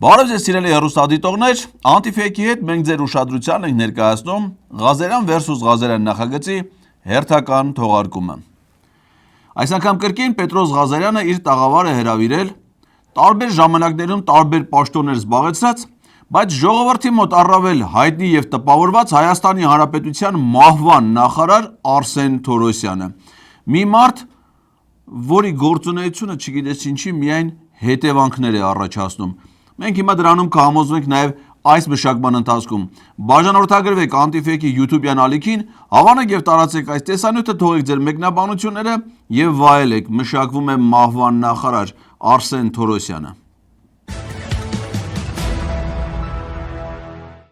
Բարև ձեզ սիրելի հեռուստադիտողներ, Antifake-ի հետ մենք ձեր ուշադրության ենք ներկայացնում Ղազարյան versus Ղազարյան նախագծի հերթական թողարկումը։ Այս անգամ կրկին Պետրոս Ղազարյանը իր տաղավարը հրավիրել տարբեր ժամանակներում տարբեր պաշտոններ զբաղեցրած, բայց ժողովրդի մոտ առավել հայտնի եւ տպավորված Հայաստանի Հանրապետության մահվան նախարար Արսեն Թորոսյանը։ Մի մարդ, որի գործունեությունը չգիտես ինչի միայն հետևանքներ է առաջացնում։ Մենք հիմա դրանում կհամոզվենք նաև այս մշակման ընթացքում։ Բաժանորդագրվեք Antifake-ի YouTube-յան ալիքին, հավանեք եւ տարածեք այս տեսանյութը, թողեք ձեր մեկնաբանությունները եւ վայելեք։ Մշակվում է մահվան նախարար Արսեն Թորոսյանը։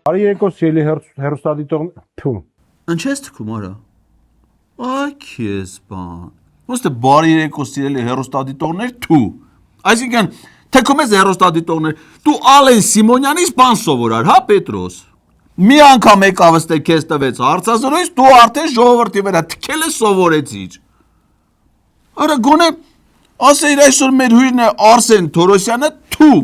Բարի երեկո սիրելի հեռուստադիտողներ։ Ինչ ես թքում արա։ Այ քեզ բան։ Ոնց թե բարի երեկո սիրելի հեռուստադիտողներ թու։ Այսինքն թեքում ես հեռուստադիտողներ, դու Ալեն Սիմոնյանից բան սովորար, հա Պետրոս։ Մի անգամ եկավս թե քեզ տվեց հարցազրույց, դու արդեն ժողովրդի վրա թքել ես սովորեցիր։ Արա գոնե ասեիր այսօր մեր հյուրն է Արսեն Թորոսյանը, թու։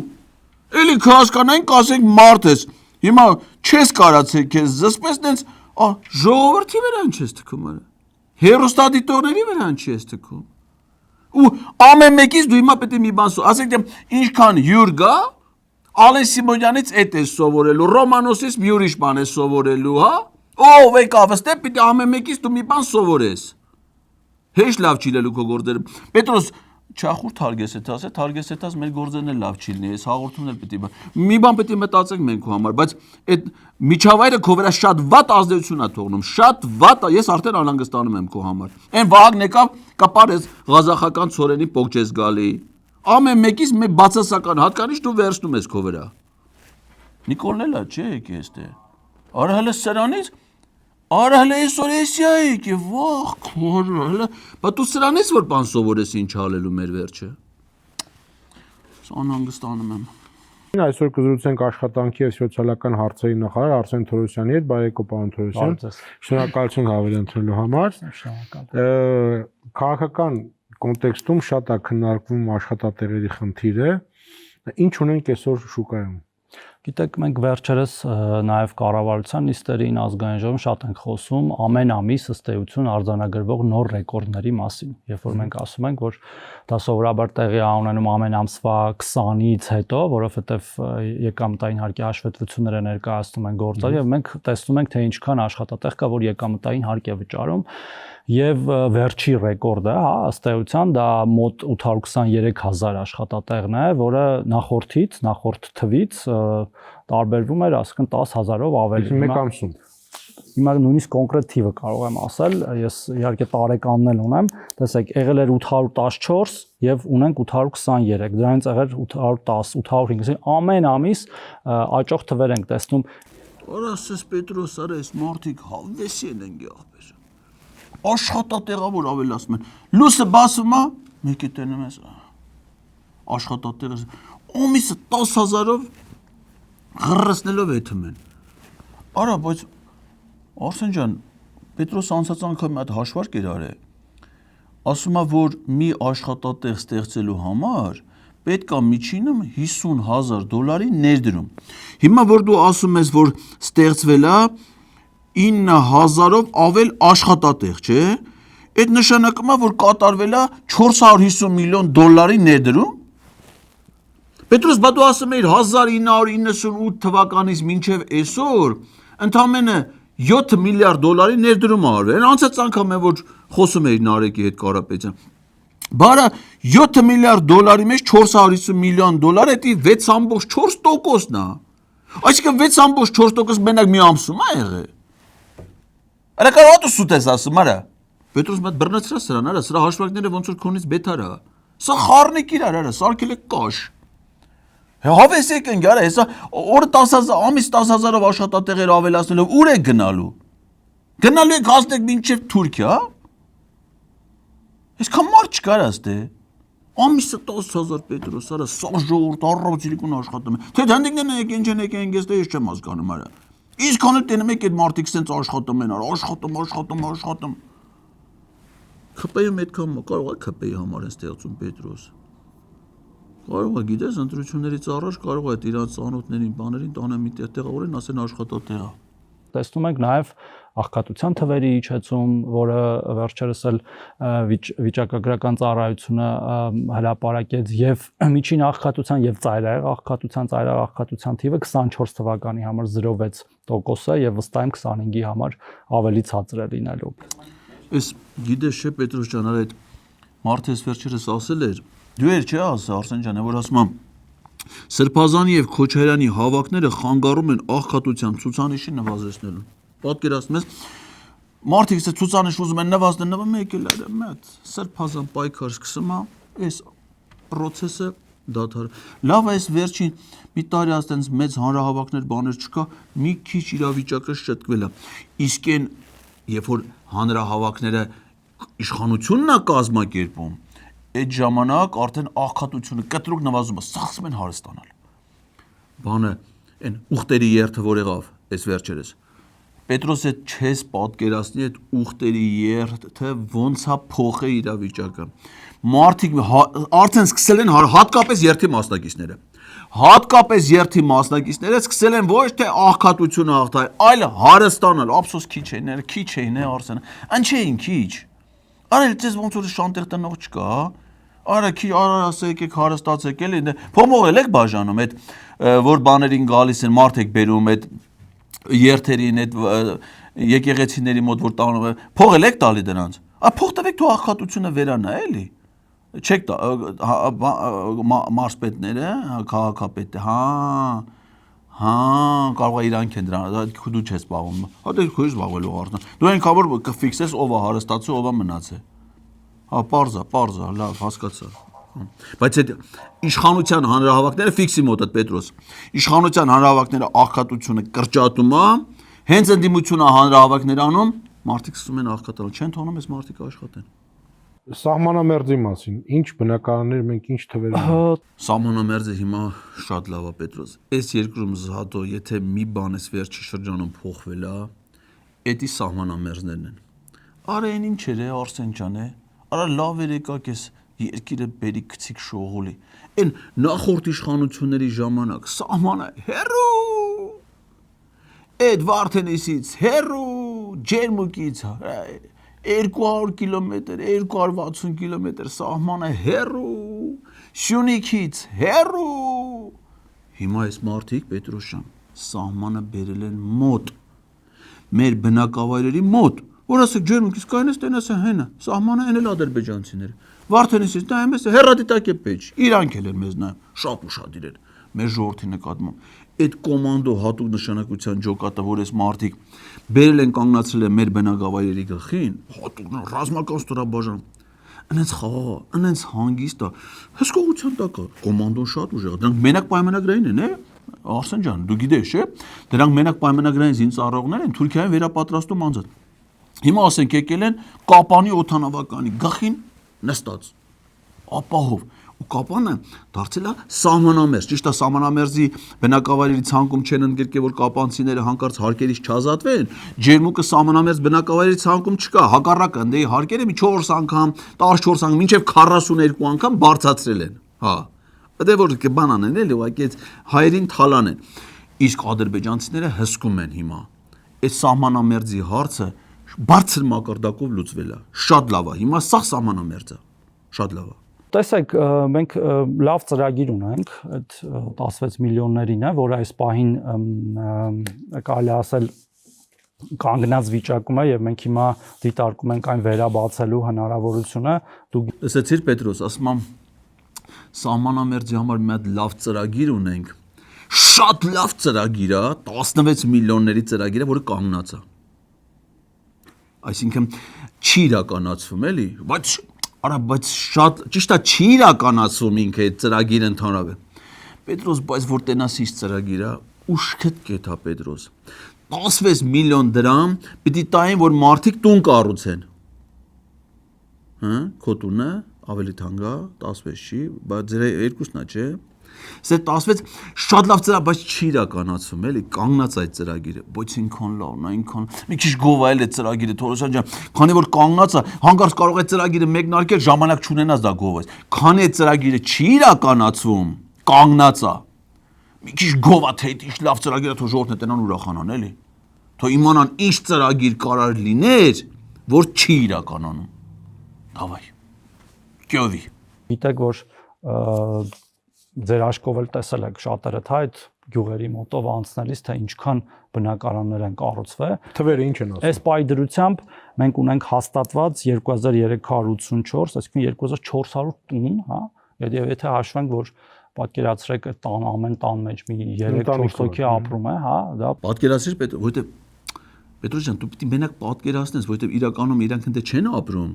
Էլի կհասկանանք, ասենք մարդ ես։ Հիմա չես կարացել քեզ զսպես տենց, ժողովրդի վրա ինչ ես թքում արա։ Հեռուստադիտողների վրա ինչ ես թքում։ Ու ամեն մեկից դու հիմա պետք է մի բան ասենք ինչքան հյուր գա Ալեն Սիմոնյանից էդ է սովորելու, Ռոմանոսից մի ուրիշ բան է սովորելու, հա։ Ով եկավ ստե պիտի ամեն մեկից դու մի բան սովորես։ Հեշ լավ չի լելու քո գործերը։ Պետրոս չախուրդ թարգեսեցած մեր գործերն էլ լավ չի լինի, այս հաղորդումն էլ պիտի մի բան պետք է մտածենք մենք քո համար, բայց այդ միջավայրը քո վրա շատ վատ ազդեցություն է թողնում, շատ վատ, ես արդեն անհանգստանում եմ քո համար։ Այն Վահագն եկավ, կապարեց ղազախական ցորենի պոկչես գալի։ Ամեն մեկից մի բացասական հատկանիշ դու վերցնում ես քո վրա։ Նիկոլն էլա չէ եկե էստե։ Արա հələ սրանից Արա հələ այսօր էսիա եկե, վախ, քորը, բա դու սրանից որ բան սովորես ինչ ալելու մեր վերջը։ Անհանգստանում եմ։ Այսօր կզրուցենք աշխատանքի եւ սոցիալական հարցերի նախարար Արսեն Թորոսյանի հետ, բարի եկո պարոն Թորոսյան։ Շնորհակալություն հավելի ընտրելու համար։ Շնորհակալ։ Քաղաքական կոնտեքստում շատ է քննարկվում աշխատատեղերի խնդիրը։ Ինչ ունենք այսօր շուկայում։ Գիտեք, մենք վերջերս նաև կառավարության նիստերին ազգային ժողովում շատ ենք խոսում ամեն ամիս ըստ էության արձանագրվող նոր ռեկորդների մասին։ Երբ որ մենք ասում ենք, որ դա սովորաբար տեղի է ունենում ամեն ամսվա 20-ից հետո, որովհետև եկամտային հարկի հաշվետվությունները ներկայացնում են գործարի եւ մենք տեսնում ենք, թե ինչքան աշխատատեղ կա, որ եկամտային հարկ է վճարում։ Եվ վերջի ռեկորդը, հա, ըստ էության դա մոտ 823,000 աշխատատեղն է, որը նախորդ թվից տարբերվում էր, ասկն 10,000-ով ավելի։ Մեկ ամսում։ Հիմա նույնիսկ կոնկրետ թիվը կարող եմ ասել, ես իհարկե տարեկանն էլ ունեմ, տեսեք, եղել էր 814 եւ ունենք 823, դրանից եղել 810, 805, ամեն ամիս աճող թվեր ենք տեսնում։ Արա ասես Պետրոս, արա այս մարդիկ հավեսի են եղբեր։ Աշխատատեղավոր ավելացում են։ Լույսը բացվում է, մեկի տենում ես աշխատատեղը։ Ամիսը 10,000-ով ղռսնելով եթում են։ Արա, բայց Արսեն ջան, Պետրոս անցած անգամ այդ հաշվարկ էր արել։ Ասում է, որ մի աշխատատեղ ստեղծելու համար պետք է միջինը $50,000 ներդրում։ Հիմա որ դու ասում ես, որ ստեղծվել է 9,000-ով ավել աշխատատեղ, չէ՞։ Այդ նշանակում է, որ կատարվել է $450 միլիոն ներդրում։ Պետրոս, բա դու ասում ես 1998 թվականից մինչև այսօր ընդամենը $7 միլիարդ ներդրում արվել։ Անցած անգամ է որ խոսում էի Նարեկի հետ Կարապետյան։ Բարա 7 միլիարդ $-ի մեջ 450 միլիոն $, դա 6.4%-ն է։ Այսինքն 6.4% մենակ մի ամսում է եղել։ Արա կարող դու սուտ ես ասում, արա։ Պետրոս մատ բռնացրա սրան, արա, սրա հաշվարկները ոնց որ քոնից բետար է։ Սա խառնիկ իրար, արա, սարքել է կաշ։ Հավես եկենք, արա, հեսա օրը 10,000, ամիս 10,000-ով աշխատատեղեր ավելացնելով ուր է գնալու։ Գնալու եք հասնեք մինչև Թուրքիա։ Այսքան մարդ չկար աստե։ Ամիսը 10,000 Պետրոս, արա, սա ժողովուրդ առավոտիկուն աշխատում է։ Թե դանդիկներն եկեն ես դե ես չեմ հասկանում, արա։ Իսկ քանը տենում եք այդ մարդիկ սենց աշխատում են, աշխատում։ ՔՊ-ում այդքան կարող է ՔՊ-ի համար են ստեղծում Պետրոս։ Կարող է, գիտես, ընտրություններից առաջ կարող է իրանց ծանոթներին, բաներին տանեն մի տեղ տեղավորեն, ասեն աշխատատեղ է։ Տեսնում ենք նաև աղքատության թվերի իջեցում, որը վերջերս էլ վիճակագրական ծառայությունը հրապարակեց եւ միջին աղքատության եւ ծայրահեղ աղքատության թիվը 24 թվականի համար 0.6% է եւ վստահ եմ 25-ի համար ավելի ցածր է լինելու։ Էս գիտես չէ Պետրոս ջան, այդ Մարտես վերջերս ասել էր, դու եր չէ ասա Արսեն ջան, որ ասում եմ Սրբազանի եւ Քոչարյանի հավաքները խանգարում են աղքատության ցուցանիշի նվազեցնելուն։ Պատկերացնում ես, մարդիկ ցուցանիշ ուզում են նվազնել, մեկ էլ այլ մեծ Սրբազան պայքար սկսում է, այս process-ը դադար։ Լավ է, այս վերջին մի տարի ասենց մեծ հանրահավաքներ բաներ չկա, մի քիչ իրավիճակը շտկվել է։ Իսկ այն երբ որ հանրահավաքները իշխանությունն է կազմակերպում, այդ ժամանակ արդեն աղքատությունը կտրուկ նվազում է, սախսում են հարստանալ։ Բանը այն ուխտերի երթը որ եղավ այս վերջերս։ Պետրոս այդ չես պատկերացնի այդ ուխտերի երթը ոնց է փոխել իրավիճակը։ Մարդիկ արդեն սկսել են հատկապես երթի մասնակիցները։ Հատկապես երթի մասնակիցները սկսել են ոչ թե աղքատությունը աղթալ, այլ հարստանալ, ափսոս քիչ էին, Արսենը։ Ինչ էին քիչ։ Արել ցես ոնց որ շանտեղ տնող չկա, արա քիչ ասեք եք հարստացեք էլի, փոմողել եք բաժանում այդ որ բաներին գալիս են մարդ եք բերում այդ երթերին այդ եկեղեցիների մոտ որ տանում է, փողել եք տալի դրանց։ Փող տվեք դու աղքատությունը վերանա էլի։ Չեք մարզպետները, քաղաքապետը, կարող է իրանք են դրան, դու չես զբաղվում։ Դե քո ես զբաղվելու արդեն։ Դու այնքան որ կֆիքսես ով է հարստացել, ով է մնացել։ Պարզա, լավ, հասկացա։ Բայց այդ իշխանության հանրահավաքները ֆիքսի մոտ է Պետրոս։ Իշխանության հանրահավաքները աղքատությունը կրճատում է, հենց ընդդիմությունը հանրահավաքներ անում, մարդիկ սկսում են աղքատանալ, չեն թողնում այս մարդիկ աշխատեն։ Սահմանամերձի մասին, ինչ բնակարաններ մենք ինչ թվեր ունենք։ Սահմանամերձը հիմա շատ լավ է Պետրոս։ Այս երկրում զհատո, եթե մի բան էս վերջի շրջանում փոխվել է, էդի սահմանամերձներն են։ Արա այն ինչ էր Արսեն ջան, արա լավ էր եկակ էս երկիրը բերի գցիկ շողոլի։ Այն նախորդ իշխանությունների ժամանակ սահմանը հերու։ Այդ Վարդենիսից հերու, Ջերմուկից 200 կիլոմետր, 260 կիլոմետր սահմանը հերու, Սյունիքից հերու։ Հիմա այս մարդիկ Պետրոս ջան սահմանը բերել են մոտ, մեր բնակավայրերի մոտ, որ ասեք Ջերմուկից կայնես տենաս հենը, սահմանը են էլ ադրբեջանցիները, Վարդենիսից նայում ես հեռադիտակ է պեջ, իրանք էլ են մեզ նայում, շատ ուշադիր են, մեր ժողովրդի նկատմամբ։ Այդ կոմանդո հատուկ նշանակության ջոկատը, որ այս մարդիկ բերել են կանգնացրել են մեր բնակավայրերի գլխին, հատուկ ռազմական ստորաբաժան, այնց խաղաղ, այնց հանգիստ է, հսկողության տակ է, կոմանդոն շատ ուժեղ, դրանք մենակ պայմանագրային են, Արսեն ջան, դու գիտես, չէ՞, դրանք մենակ պայմանագրային զինծառայողներ են, Թուրքիայում վերապատրաստում անձած։ Հիմա ասենք եկել են Կապանի օդանավականի գլխին նստած, ապահով, ու Կապանը դարձել է սահմանամերձ, ճիշտ է սահմանամերձի բնակավայրերի ցանկում չեն ընդգրկել, որ կապանցիները հանկարծ հարկերից չազատվեն, Ջերմուկը սահմանամերձ բնակավայրերի ցանկում չկա, հակառակը դե հարկերը մի 4 անգամ, 14 անգամ, մինչև 42 անգամ բարձրացրել են, Դե որ բանան են էլի, ուղղակի հայերին թալան են, իսկ ադրբեջանցիները հսկում են հիմա, այդ սահմանամերձի հարցը բարձր մակարդակով լուծվել է, շատ լավ է, հիմա սա սահմանամերձ է, շատ լավ է։ Տեսեք, մենք լավ ծրագիր ունենք, այդ 16 միլիոններին է, որ այս պահին կարելի ասել կանգնած վիճակում է եւ մենք հիմա դիտարկում ենք այն վերաբացելու հնարավորությունը։ Դուք լսեցիր Պետրոս, ասում եմ սահմանամերձի համար մի հատ լավ ծրագիր ունենք, շատ լավ ծրագիր է, 16 միլիոնների ծրագիր է, որը կանգնած է։ Այսինքն չի իրականացվում էլի, բայց շատ ճիշտ է չի իրականացվում ինքը այդ ծրագիրը ընդհանրապես։ Պետրոս, բայց որ տենասից ծրագիր է, ուշքդ կեթա Պետրոս։ 16 միլիոն դրամ պիտի տային, որ մարդիկ տուն կառուցեն։ Քո տունը ավելի թանկ է, 16 չի, բայց ձեր երկուսն է, չէ։ Սա 16 շատ լավ ծրագիր, բայց չի իրականացվում, էլի, կանգնած այդ ծրագիրը, բայց ինքան լավն է, ինքան մի քիչ գովայել է ծրագիրը, Թորոսյան ջան, քանի որ կանգնած է, հանկարծ կարող է ծրագիրը մեկնարկել, ժամանակ չունենաս դա գովես։ Քանի այդ ծրագիրը չի իրականացվում, կանգնած է։ Մի քիչ գովա թե ինչ լավ ծրագիր է, թող ժողովուրդն է տենան ուրախանան, էլի։ Թող իմանան ինչ ծրագիր կարող լիներ, որ չի իրականանում։ Davay. Գյովի։ Գիտեք, որ ձեր աչքով էլ տեսել եք շատերը թե այդ գյուղերի մոտով անցնելիս թե ինչքան բնակարաններ են կառուցվել։ Թվերը ինչ են ասում։ Այս պայդրությամբ մենք ունենք հաստատված 2384, այսինքն 2400 տուն, հա, եւ եթե հաշվենք, որ պատկերացրեք այդ տան ամեն տան մեջ մի 3-4 հոգի ապրում է, հա, դա պատկերացրիր, որտեղ Պետրոս ջան, դու պիտի մենակ պատկերացնես, որովհետև իրականում իրանք ընդ չեն ապրում,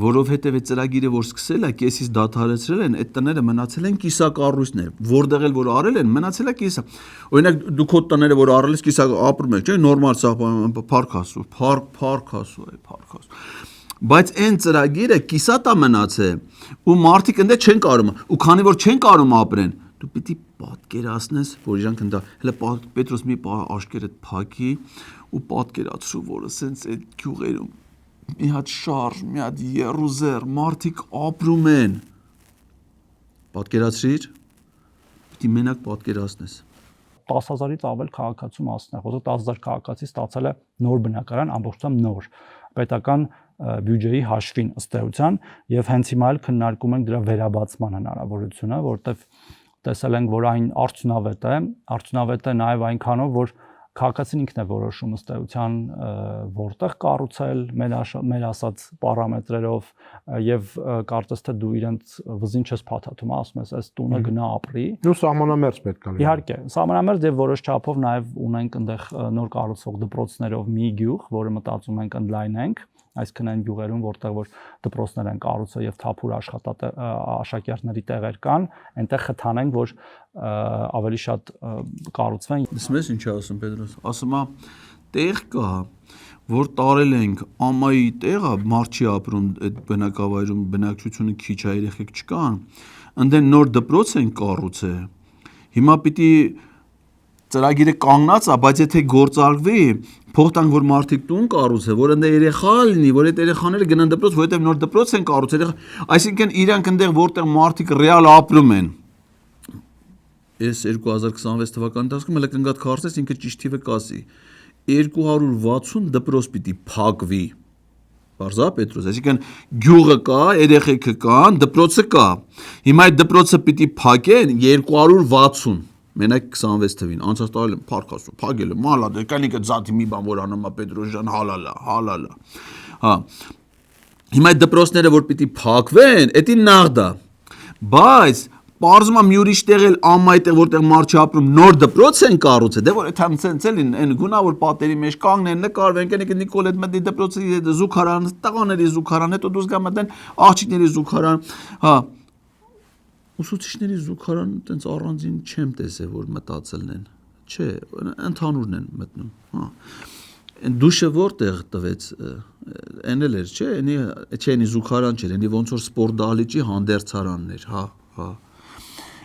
որովհետև այդ ծրագիրը որ սկսել է, կեսից դադարեցրել են, այդ տները մնացել են կիսակառույցներ, որտեղ էլ որ արել են, մնացել է կիսա։ Օրինակ դու քո տները որ արել ես կիսա ապրում եք, չէ՞, նորմալ սահման փարք ասու, փարք ասու։ Բայց այն ծրագիրը կիսատա մնացել ու մարդիկ ընդ չեն կարում, ու քանի որ չեն կարում ապրեն, դու պիտի պատկերացնես, որ իրանք ընդ հələ Պետրոս մի աշկերտ փակի ու պատկերացրու, որ ասենց այդ գյուղերում մի հատ շարժ, մի հատ երուզեր, մարդիկ ապրում են։ Պատկերացրիր, պիտի մենակ պատկերացնես։ 10000-ից ավել քաղաքացու մասն է, խոսքը 10000 քաղաքացի ստացել է նոր բնակարան, ամբողջությամբ նոր պետական բյուջեի հաշվին ըստ էության, եւ հենց հիմա էլ քննարկում ենք դրա վերաբացման հնարավորությունը, որտեվ տեսել ենք, որ այն արդյունավետ է նաեւ այնքանով, որ քաղաքացին ինքն է որոշում ըստ էության որտեղ կառուցել մեր ասած պարամետրերով եւ կարծես թե դու իրենց վզին չես փաթաթում, ասում ես, այս տունը գնա ապրի։ Ու սահմանամերձ պետք է լինի։ Իհարկե, սահմանամերձ եւ որոշ չափով նաեւ ունենք այնտեղ նոր կառուցվող դպրոցներով մի գյուղ, որը մտածում ենք ընդլայնենք, այսինքն այն գյուղերում, որտեղ որ դպրոցներ են կառուցվել եւ թափուր աշակերտների տեղեր կան, այնտեղ խթանենք, որ ավելի շատ կառուցվեն։ Լսում ես ինչ ասում Պետրոս։ Ասում է տեղ կա, որ տարել ենք ամայի տեղը, մարդ չի ապրում այդ բնակավայրում, բնակչությունը քիչ է, երեխեք չկան, ընդեն նոր դպրոց են կառուցել։ Հիմա պիտի ծրագիրը կանգնած է, բայց եթե գործարկվի, փող տանք, որ մարդիկ տուն կառուցեն, որ այնտեղ երեխա լինի, որ այդ երեխաները գնան դպրոց, որովհետև նոր դպրոց են կառուցել, այսինքն իրանք այնտեղ որտեղ մարդիկ ռեալ ապրում են։ Ես 2026 թվականի ընթացքում հələ կնգատ քարտես ինքը ճիշտ թիվը կասի 260 դպրոց պիտի փակվի։ Բարձա Պետրոս, այսինքն գյուղը կա, երեխեքը կան, դպրոցը կա։ Հիմա այդ դպրոցը պիտի փակեն 260 Մենակ 26 թվին, անցած տարել եմ փարք ասում, փակել եմ, մալա, կանիկը ձաթի մի բան որ անում է Պետրոս ջան, հալալա։ Հա։ Հիմա այդ դպրոցները որ պիտի փակվեն, էդի նաղդա։ Բայց Պարզում եմ յուրիշ տեղել ամայտեղ որտեղ մարդ չապրում նոր դպրոց են կառուցել, դե որ այդ ցենցելին այն գունավոր պատերի մեջ կանգնեն նկարվեն, կնիկ Նիկոլետ մտի դպրոցի զուգարան, տղաների զուգարան, հետո դուրս գա մտեն աղջիկների զուգարան, հա։ Ուսուցիչների զուգարան տենց առանձին չեմ տեսել որ մտածելն են, չէ, ընդհանուրն են մտնում, հա։ Դուշը որտեղ տվեց, այն էլ էր, չէ, այնի զուգարան չէր, այնի ոնց որ սպորտ դահլիճի հանդերձարանն էր, հա։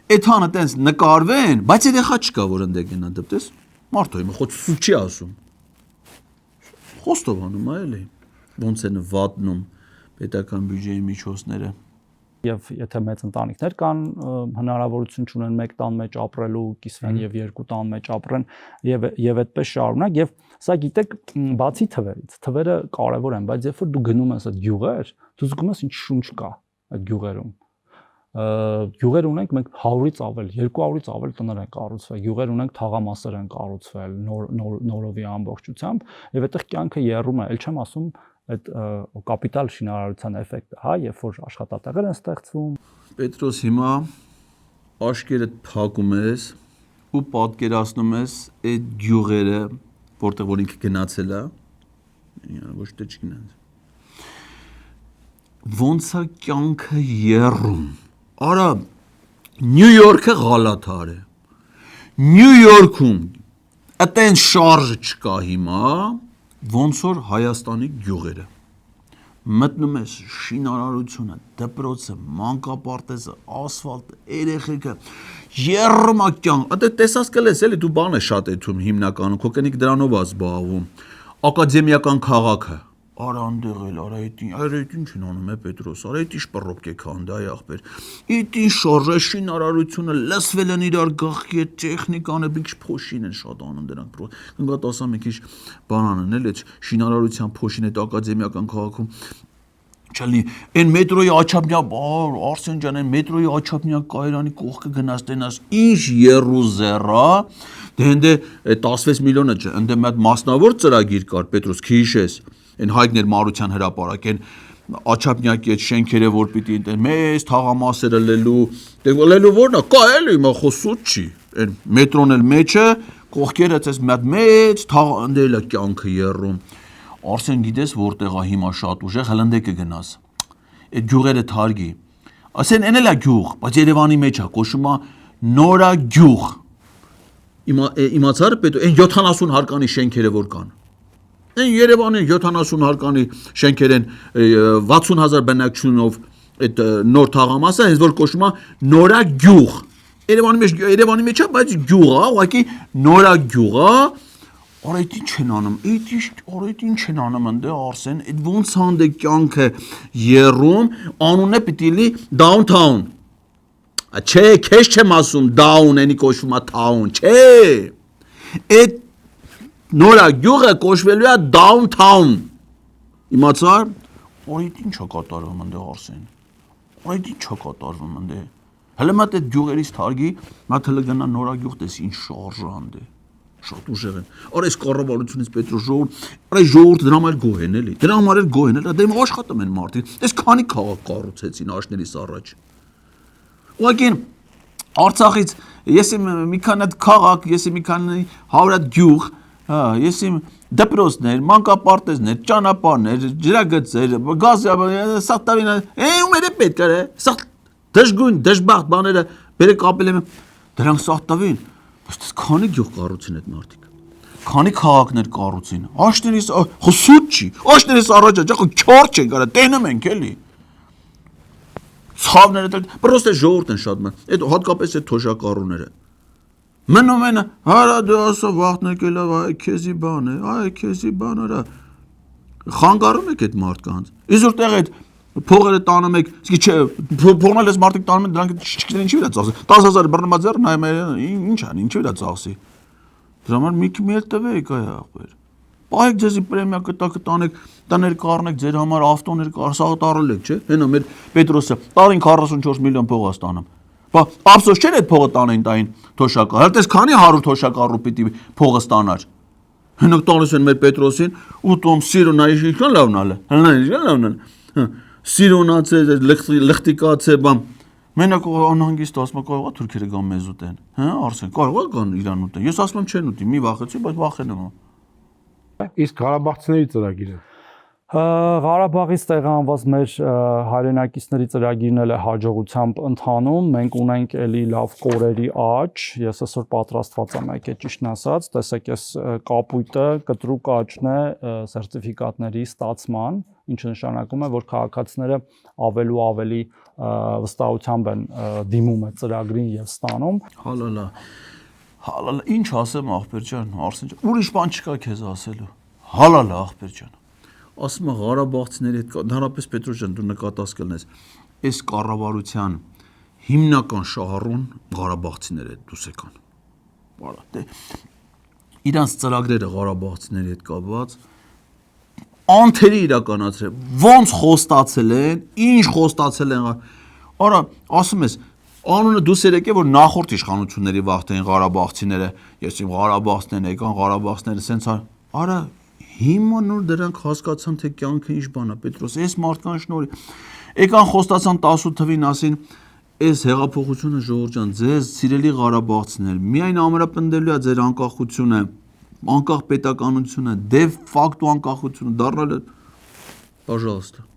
Այդ հանը տենց նկարվեն, բայց երեխա չկա, որ ընդեղ գնա դպտես, մարդը հիմա խոչ սուտ չի ասում, խոստով անում էլի, ոնց են վատնում պետական բյուջեի միջոցները։ Եվ եթե մեծ ընտանիքներ կան, հնարավորություն չունեն մեկ տան մեջ ապրելու, կիսվեն եւ երկու տան մեջ ապրեն եւ այդպես շարունակ եւ սա գիտեք, բացի թվերից, թվերը կարեւոր են, բայց երբ որ դու գնում ես այդ գյուղեր, դու զգում ես ինչ շունչ կա այդ գյուղերում։ Գյուղեր ունենք մենք 100-ից ավել, 200-ից ավել տներ են կառուցվել, գյուղեր ունենք թաղամասեր են կառուցվել նորովի ամբողջությամբ եւ այդտեղ կյանքը եռում է, ել չեմ ասում այդ կապիտալ շինարարության էֆեկտը, հա, երբ որ աշխատատեղեր են ստեղծվում։ Պետրոս հիմա աշկերտ փակում ես ու պատկերացնում ես այդ գյուղերը, որտեղ որ ինքը գնացել է, ոչ թե չգնաց։ Ոնց է կյանքը եռում։ Արա Նյու Յորքը գալաթար է։ Նյու Յորքում այդեն շարժ չկա հիմա, ոնց որ Հայաստանի գյուղերը։ մտնում ես շինարարությունը, դպրոցը, մանկապարտեզը, ասֆալտը, երեխեքը, երմակյան, այդե տեսած կլես էլի դու բան է շատ էթում հիմնականում, քո կնիկ դրանով է զբաղվում, ակադեմիական քաղաքը, արա անդեղ էլ, արա այդ ինչ են անում է Պետրոս, արա այդ ինչ պռոպկե քանդը այ ախպեր, այդ ինչ շարժ շինարարությունը լսվել են իրար գաղքի այդ տեխնիկան է, ինչ փոշին են շատ անում դրանք, կնգատ ասամ մի քիչ բանան են էլ այդ շինարարության փոշին այդ ակադեմիական քաղաքում Չլի, այն մետրոյի աչափնյա, Արսեն ջան, այն մետրոյի աչափնյա կայարանի կողքը գնաց տենաս, ինչ երուզերա, դե հնդե 16 միլիոնը չէ, հնդե մի հատ մասնավոր ծրագիր կար, Պետրոս, քիշես, այն հայտներ Մարության հրապարակ, այն աչափնյակի այդ շենքերը, որ պիտի մեծ թաղամասերը լելու, դե լելու որն է, կա էլի, հիմա խոսուց չի, այն մետրոն էլ մեջը, կողքերը ցես մի հատ մեծ թաղ ընդելա կյանքը երրում Արսեն գիտես որտեղ է հիմա շատ ուժեղ հլնդե կգնաս այդ գյուղերը թարգի ասեն այն էլա գյուղ բայց Երևանի մեջ է կոչվում է Նորա գյուղ իմացար պետք այն 70 հարկանի շենքերը որ կան այն Երևանի 70 հարկանի շենքեր են 60000 բնակչությունով այդ նոր թաղամասը հենց որ կոչվում է Նորա գյուղ Երևանի մեջ է բայց գյուղ է ուղղակի Նորա գյուղ է Արա այդ ինչ են անում, այդ ինչ են անում ընդե Արսեն, այդ ոնց հանդե կյանքը երում, անունն է պիտի լի downtown, չէ, քեզ չեմ ասում down, ենի կոչվում է town, չէ, այդ նորա գյուղը կոչվելու է downtown, իմացար, արա այդ ինչ է կատարվում ընդե Արսեն, արա այդ ինչ է կատարվում ընդե, հլը մատ այդ գյուղերից թարգի, մատ հլը գնա նորա գյուղ տես ինչ շարժը ընդե, Շատ ուժեղ են։ Արա այս կառավարությունից Պետրոս ժողովուրդ, արա ժողովուրդը դրա համար գոհ են էլի։ Դրա համար էլ գոհ են, դե աշխատում են մարդիկ։ Այս քանի քաղաք կառուցեցին աշներից առաջ։ Ուղղակի Արցախից ես իմ մի քանի հատ քաղաք, ես իմ մի քանի 100 հատ գյուղ, հա, ես իմ դպրոցներ, մանկապարտեզներ, ճանապարհներ, ջրագծեր, գազ, սախտավին, ում է պետք է, սախ դժգույն, դժբախտ բաները բերեք ապել եմ դրանք սախտավին Բայց քանի գյուղ կառուցին այդ մարդիկ։ Քանի քաղաքներ կառուցին։ Աշներից խոսուց չի։ Աշներից առաջ ջախ քյոր չեն գարա, տենում ենք էլի։ Ցավները դեռ պրոստե ժողովուրդ են շատ ման։ Այդ հատկապես այդ թոշակառուները։ Մնում են, հարա դու ասա վախտներ կելավ, այ քեզի բան է, այ քեզի բան արա։ Խանգարում եք այդ մարդկանց։ Իզուր տեղ այդ փողերը տանում եք, չէ, փողնել ես մարդիկ տանում են, դրանք չգիտեն ինչի վրա ծախսի։ 10000 բռնմաձեռ նայում ինչ ան, ինչի վրա ծախսի։ Դրա համար մի էլ տվեք այ ախպեր։ Պահեք ձեզի պրեմիա կտանեք, տներ կառնեք ձեր համար ավտոներ սաղ տարել եք, չէ։ Հենա մեր Պետրոսը տարին 44 միլիոն փող է ստանում։ Բա ափսոս չէ՞ այդ փողը տանեն տային թոշակա։ Հələ տես քանի 100 թոշակառու պիտի փողը ստանար։ Հենա տալիս են մեր Պետրոսին, ուտում սիրուն այ ինչքան լավն ալը։ Հենա ինչքան լավն ալը։ Սիրոնացե, լխտիկացե, բամ, մենակ անհանգիստ ասում կարող է թուրքերը գան մեզ ուտեն, հա, Արսեն, կարող է գան իրան ուտեն, ես ասում եմ չեն ուտի, մի վախեցի, բայց վախենում եմ։ Իսկ Ղարաբաղցիների ծրագիրը։ Ղարաբաղից տեղանված մեր հայրենակիցների ծրագիրն էլ է հաջողությամբ ընթանում, մենք ունենք էլի լավ կորերի աճ, ես այսօր պատրաստված եմ եկել ճիշտն ասած, տեսեք այս կապույտը կտրուկ աճն է սերտիֆիկատների ստացման, ինչը նշանակում է, որ քաղաքացիները ավելի ու ավելի վստահությամբ են դիմում այդ ծրագրին եւ ստանում։ Հալալա, ինչ ասեմ ախպեր ջան, Արսեն ջան, ուրիշ բան չկա քեզ ասելու։ Հալալա ախպեր ջան։ Ասում է Ղարաբաղցիների հետ, դրանպես Պետրոս ջան, դու նկատած կլնես, այս կառավարության հիմնական շահառուն Ղարաբաղցիները դուս եկան։ Բարա, դե իրանց ծրագրերը Ղարաբաղցիների հետ կապված անթերի իրականացրել, ոնց խոստացել են, ինչ խոստացել են։ Արա, ասում ես, անունը դուս եկե որ նախորդ իշխանությունների վախտային Ղարաբաղցիները, ես իմ Ղարաբաղցիներն եկան, Ղարաբաղցիները սենց արա Հիմա նոր դրանք հասկացան թե կյանքը ինչ բան է Պետրոս այս մարդկան շնորհիվ եկան խոստացան 18 թվին ասին այս հեղափոխությունը ժողովուրդ ջան ձեզ սիրելի Ղարաբաղցիներ միայն ամրապնդելու է ձեր անկախությունը անկախ պետականությունը դե ֆակտո անկախությունը դառնալ է Пожалуйста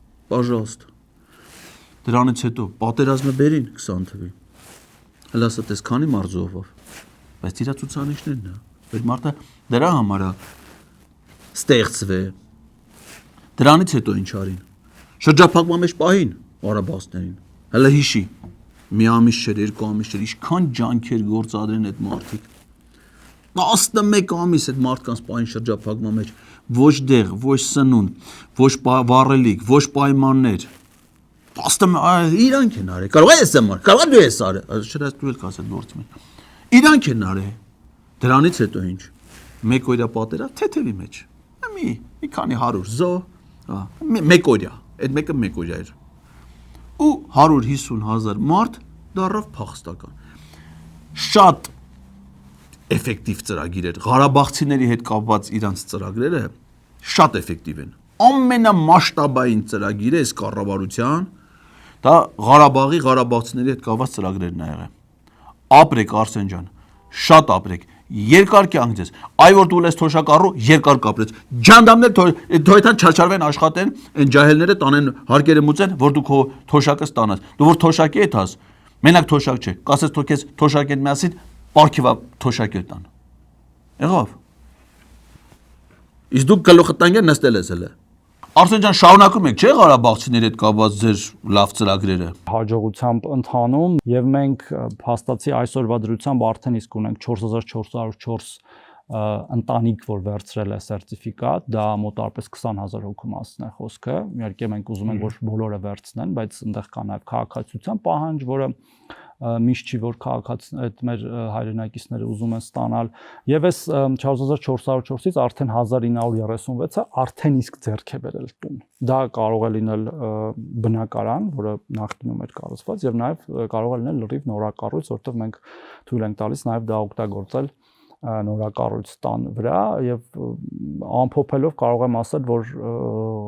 դրանից հետո պատերազմը բերին 20 թվի հələ ասա տես քանի մարզովով բայց իրա ցուցանիշներն է այդ մարդը դրա համար է ստեղծվե դրանից հետո ինչ արին Շրջափակման մեջ պահին Ղարաբաղցիներին։ Հələ հիշի։ Մի ամիս չէր, 2 ամիս չէր, ինչքան ջանքեր գործադրեն այդ մարդիկ։ 11 ամիս այդ մարդկանց պահին շրջափակման մեջ ոչ դեղ, ոչ սնունդ, ոչ վառելիք, ոչ պայմաններ։ Իրանք են արել։ Կարող է ես եմ արել, կարող է դու ես արել, չրած դու էլ կասես գործի մեջ։ Իրանք են արել։ Դրանից հետո ինչ։ Մեկ օրյա պատերազմ թեթևի մեջ։ Մի քանի 100 զո, մեկ օրյա, այդ մեկը մեկ օրյա էր։ Ու 150,000 մարդ դառավ փախստական։ Շատ էֆեկտիվ ծրագիր էր։ Ղարաբաղցիների հետ կապված իրանց ծրագրերը շատ էֆեկտիվ են։ Ամենամասշտաբային ծրագիրը այս կառավարության դա Ղարաբաղի ղարաբաղցիների հետ կապված ծրագրերն ա եղել։ Ապրեք Արսեն ջան, շատ ապրեք, երկար կյանք ձեզ։ Այ որ դու լես թոշակառու, երկար կապրես։ Ջանդամներ թոյթան չարչարվեն աշխատեն, այն ջահելները տանեն հարկերը մուծեն, որ դու քո թոշակը ստանաս։ Դու որ թոշակի ես հաս, մենակ թոշակ չէ, կասես թո քեզ թոշակեն միասին, պարքիվա թոշակը տան։ Եղավ։ Իսկ դու գլուխը տանգեր նստել ես հələ։ Արսեն ջան, շարունակում եք, չէ՞ Ղարաբաղցիների հետ կապված ձեր լավ ծրագրերը։ Հաջողությամբ ընթանում եւ մենք փաստացի այսօրվա դրությամբ արդեն իսկ ունենք 4404 ընտանիք, որ վերցրել է սերտիֆիկատ, դա մոտարպես 20000 հոգու մասն է խոսքը։ Իհարկե մենք ուզում ենք, որ բոլորը վերցնեն, բայց այնտեղ կա նաեւ քաղաքացիության պահանջ, որը միշտ չի, որ այդ մեր հայրենակիցները ուզում են ստանալ եւ այս 4404-ից արդեն 1936-ը արդեն իսկ ձեռք է բերել տուն։ Դա կարող է լինել բնակարան, որը նախկինում էր կառուցված եւ նաեւ կարող է լինել լրիվ նորակառույց, որտեղ մենք թույլ ենք տալիս նաեւ դա օգտագործել նորակառույց տան վրա եւ ամփոփելով կարող եմ ասել, որ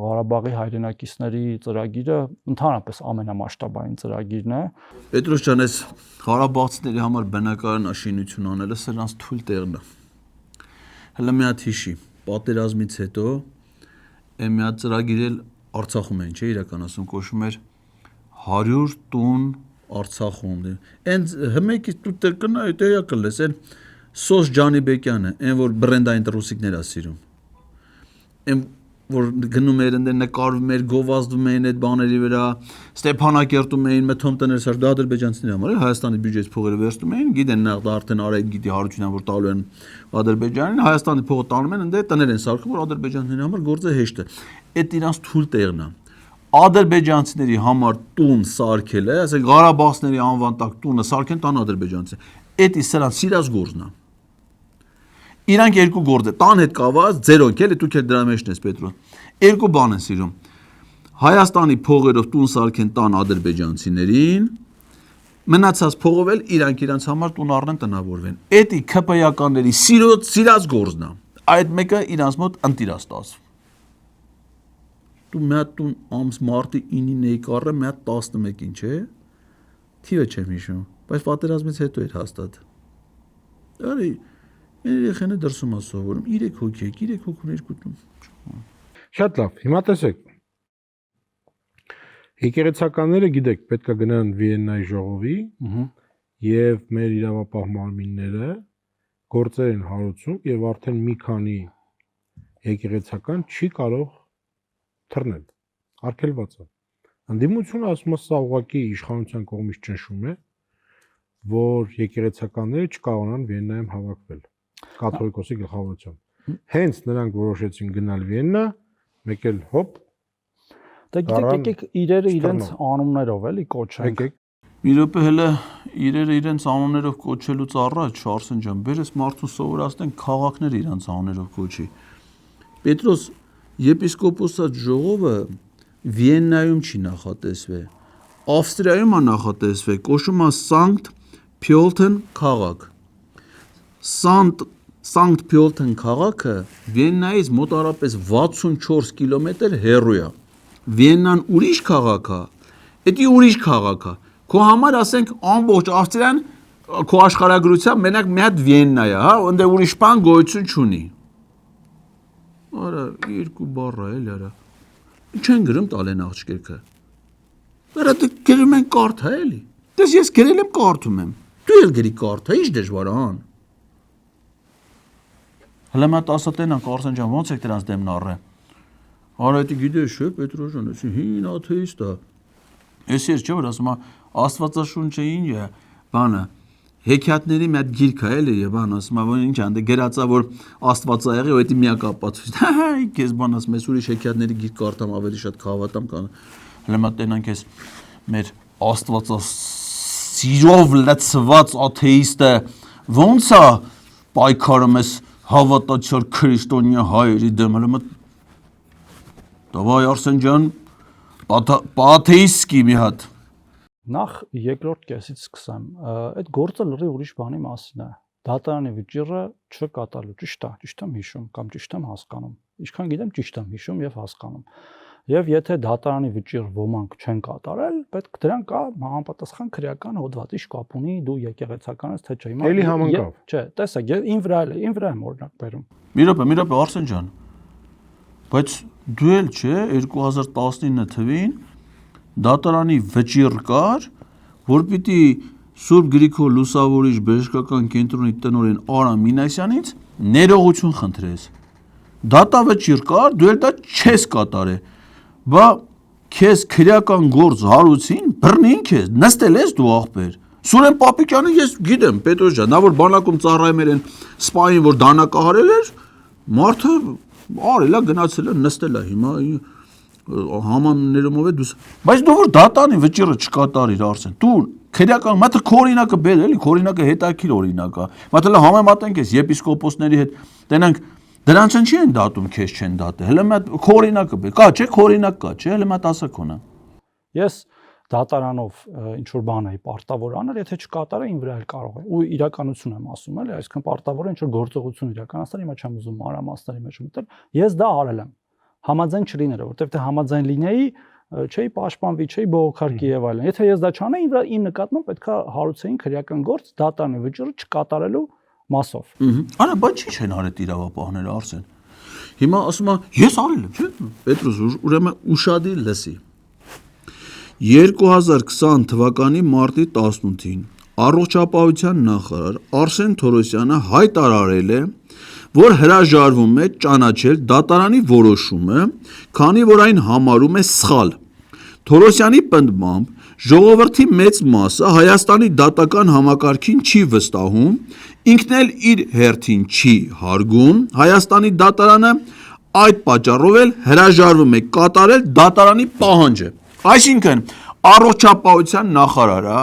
Ղարաբաղի հայրենակիցների ծրագիրը ընդհանրապես ամենամասշտաբային ծրագիրն է։ Պետրոս ջան, այս Ղարաբաղցիների համար բնակարանաշինություն անելը սրանց թույլ տեղն է։ Հələ մի հատ հիշի, պատերազմից հետո այն մի հատ ծրագիր էլ Արցախում են, չէ՞, իրականացում կոչվում էր 100 տուն Արցախում։ Այն հմեկից դու կնա դեյա կլես, այն Սոս Ջանիբեկյանը, այն որ բրենդային ռուսիկներ ա սիրում։ Այն որ գնում էր ընդ նկարվում էր, գովազդում էին այդ բաների վրա, Ստեփանակերտում էին մթոմ տներ, սա դա ադրբեջանցիների համար է, Հայաստանի բյուջեից փողերը վերցնում էին, գիտեն նախ դա արդեն արեք գիտի հարությունն որ տալու են Ադրբեջանին, Հայաստանի փողը տանում են, ընդ տներ են սարքում, որ ադրբեջանցիների համար գործը հեշտ է։ Այդ իրանց թույլ տեղն է։ Ադրբեջանցիների համար տուն սարքելը, ասենք Ղարաբաղցիների անվան տակ տունը սարքեն տան ադրբեջանցի։ Այդ է սրանց սիրած գործն է։ Իրանք երկու գործ է, տան հետ կաված, ձերոնք էլի դուք եք դրա մեջն ես Պետրոս։ Երկու բան են սիրում։ Հայաստանի փողերով տուն սարքեն տան ադրբեջանցիներին, մնացած փողով էլ իրանք համար տուն առնեն տնավորվեն։ Էդի ՔՊ-ականների սիրած գործն է։ Այդ մեկը իրանց մոտ ընտիր ստացվում։ Դու մի հատ տուն ամս մարտի 9-ին էի կառը, մի հատ 11-ին, չէ՞։ Թիվը չեմ հիշում, բայց պատերազմից հետո էր հաստատ։ Արի երեխաները դրսում է սովորում, 3 հոգի եք, 3 հոգուն 2 տուն։ Շատ լավ, հիմա տեսեք։ Եկեղեցականները գիտեք, պետք է գնան Վիեննայի ժողովի եւ մեր իրավապահ մարմինները գործեր են հարուցում եւ արդեն մի քանի եկեղեցական չի կարող թռնել։ Արգելված է։ Անդիմությունը ասում է սա ուղղակի իշխանության կողմից ճնշում է, որ եկեղեցականները չկարողանան Վիեննայում հավաքվել կաթողիկոսի գլխավորությամբ։ Հենց նրանք որոշեցին գնալ Վիեննա, մեկ էլ հոպ։ Դա գիտեք, իրերը իրենց անուններով էլի կոչենք։ Մի րոպե հələ իրերը իրենց անուններով կոչելուց առաջ Արսեն ջան, բերես մարդուն սովորացնեն քաղաքները իրենց անուններով կոչի։ Պետրոս եպիսկոպոսատ ժողովը Վիեննայում չի նախատեսվել, Ավստրիայում է նախատեսվել, կոչվում է Սանկտ Փյոլթեն քաղաք։ Սանկտ Փյոլթեն քաղաքը Վիեննայից մոտարապես 64 կիլոմետր հեռու է։ Վիեննան ուրիշ քաղաք է, դա ուրիշ քաղաք է։ Քո համար ասենք ամբողջ Ավստրիան քո աշխարհագրությամբ մենակ մի հատ Վիեննա է, հա, ընդ ուրիշ բան գոյություն չունի։ Արա, երկու բառ է, էլի արա։ Չեն գրում տալ են աղջիկը։ Արա դե գրում են կարթա էլի։ Դες ես գրել եմ կարդում եմ։ Դու էլ գրի կարթա, ի՞նչ դժվար է, ան։ Հələ մա 10 տենան Կարսեն ջան, ո՞նց եք դրանց դեմն առը։ Արայտի գիտես չէ, Պետրոժան, էսի հին աթեիստ է։ Էսի էր չէ, որ ասում է Աստվածաշունչը ինչ է, բանը հեքիաթների մի հատ գիրք է էլի, եւ բան ասում է, որ ինչ անդե գրածա որ Աստված ա եղի, այդ միակապացույց։ Հա, քեզ բան ասում ես ուրիշ հեքիաթների գիրք կարդամ ավելի շատ կհավատամ կան։ Հələ մա տենանք ես մեր Աստվածա սիրով լցված աթեիստը ոնց է պայքարում ես հավատացյալ քրիստոնյա հայերի դեմ, հələ մա Давай Արսեն ջան, պաթեիստի մի հատ Նախ երկրորդ կեսից սկսեմ։ Այդ գործը լրի ուրիշ բանի մասին է։ Դատարանի վճիռը չկատարելու, ճիշտ եմ հիշում կամ ճիշտ եմ հասկանում։ Ինչքան գիտեմ, ճիշտ եմ հիշում եւ հասկանում։ Եվ եթե դատարանի վճիռ ոմանք չեն կատարել, պետք դրան կա համապատասխան քրեական հոդվածի կապ ունի, դու եկեղեցական ես թե չէ։ Հիմա Էլի համընկավ։ Չէ, տեսեք, ին վրա եմ օրինակ բերում։ Մի րոպե, Արսեն ջան։ Բայց դու էլ չէ 2019 թվին դատարանի վճիռ կար, որ պիտի Սուրբ Գրիգոր Լուսավորիչ բժշկական կենտրոնի տնօրեն Արամ Մինասյանից ներողություն խնդրես։ Դատավճիռ կար, դու էլ դա չես կատարել։ Բա քեզ քրեական գործ հարուցին, բռնին քեզ, նստել ես դու աղբեր։ Սուրեն Պապիկյանը ես գիտեմ, Պետրոս ջան, նա որ բանակում ծառայում էր այն սպային, որ դանակահարել էր, մարդը արել է գնացել է նստել է հիմա համաններումով է դուս բայց դու որ դատանի վճիռը չկատարիր Արսեն դու քրեական մատը քորինակը բեր էլի քորինակը հետաքրիր օրինակ է մատը համեմատենք ես եպիսկոպոսների հետ տենանք դրանց չի են դատում քեզ չեն դատել հələ մատ քորինակը բեր կա չէ քորինակ կա չէ հələ մատ ասա քոնը ես դատարանով ինչ որ բան էի պարտավոր անել եթե չկատարա ին վրա էլ կարող է ու իրականություն եմ ասում էլի այսինքն պարտավոր է ինչ որ գործողություն իրականացնել հիմա չեմ ուզում մանրամասների մեջ մտնել ես դա արել եմ համաձայն չլիները որովհետեւ թե համաձայն լինեի չէի պաշտպանվի չէի բողոքարկի եւ այլն եթե ես դա չանեի իմ նկատմամբ պետքա հարուցեին քրեական գործ դատարանի վճիռը չկատարելու մասով արա բայց ի՞նչ են արել իրավապահները Արսեն հիմա ասում է ես արել եմ չէ Պետրոս ուրեմն ուշադիր լսի 2020 թվականի մարտի 18-ին առողջապահության նախարար Արսեն Թորոսյանը հայտարարել է որ հրաժարվում է ճանաչել դատարանի որոշումը, քանի որ այն համարում է սխալ։ Թորոսյանի պնդմամբ ժողովրդի մեծ մասը Հայաստանի դատական համակարգին չի վստահում, ինքն էլ իր հերթին չի հարգում Հայաստանի դատարանը, այդ պատճառով էլ հրաժարվում է կատարել դատարանի պահանջը։ Այսինքն առողջապահության նախարարը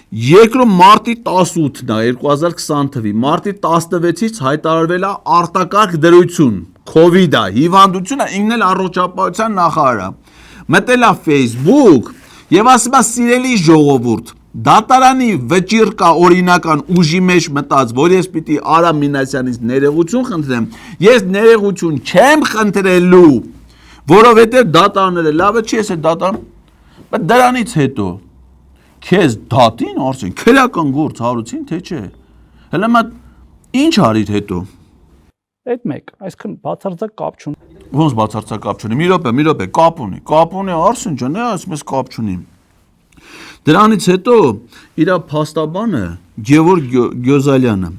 Երկրորդ մարտի 18-ն է 2020 թվականի մարտի 16-ից հայտարարվել է արտակարգ դրություն COVID է հիվանդությունը ինքն էլ առողջապահության նախարարը մտել է Facebook եւ ասում է սիրելի ժողովուրդ դատարանի վճիռ կա օրինական ուժի մեջ մտած որ ես պիտի Արամ Մինասյանից ներողություն խնդրեմ ես ներողություն չեմ խնդրելու որովհետեւ դատարանները լավը չի ես դատարան բայց դրանից հետո Քեզ դատին Արսեն քրեական գործ հարուցին թե չէ հələ մատ ինչ արիր հետո այդ մեկ այսքան բացարձակ կապ չունի ոնց բացարձակ կապ չունի մի րոպե կապ ունի Արսեն ջան ասում ես կապ չունի դրանից հետո իր փաստաբանը Գևորգ Գյոզալյանը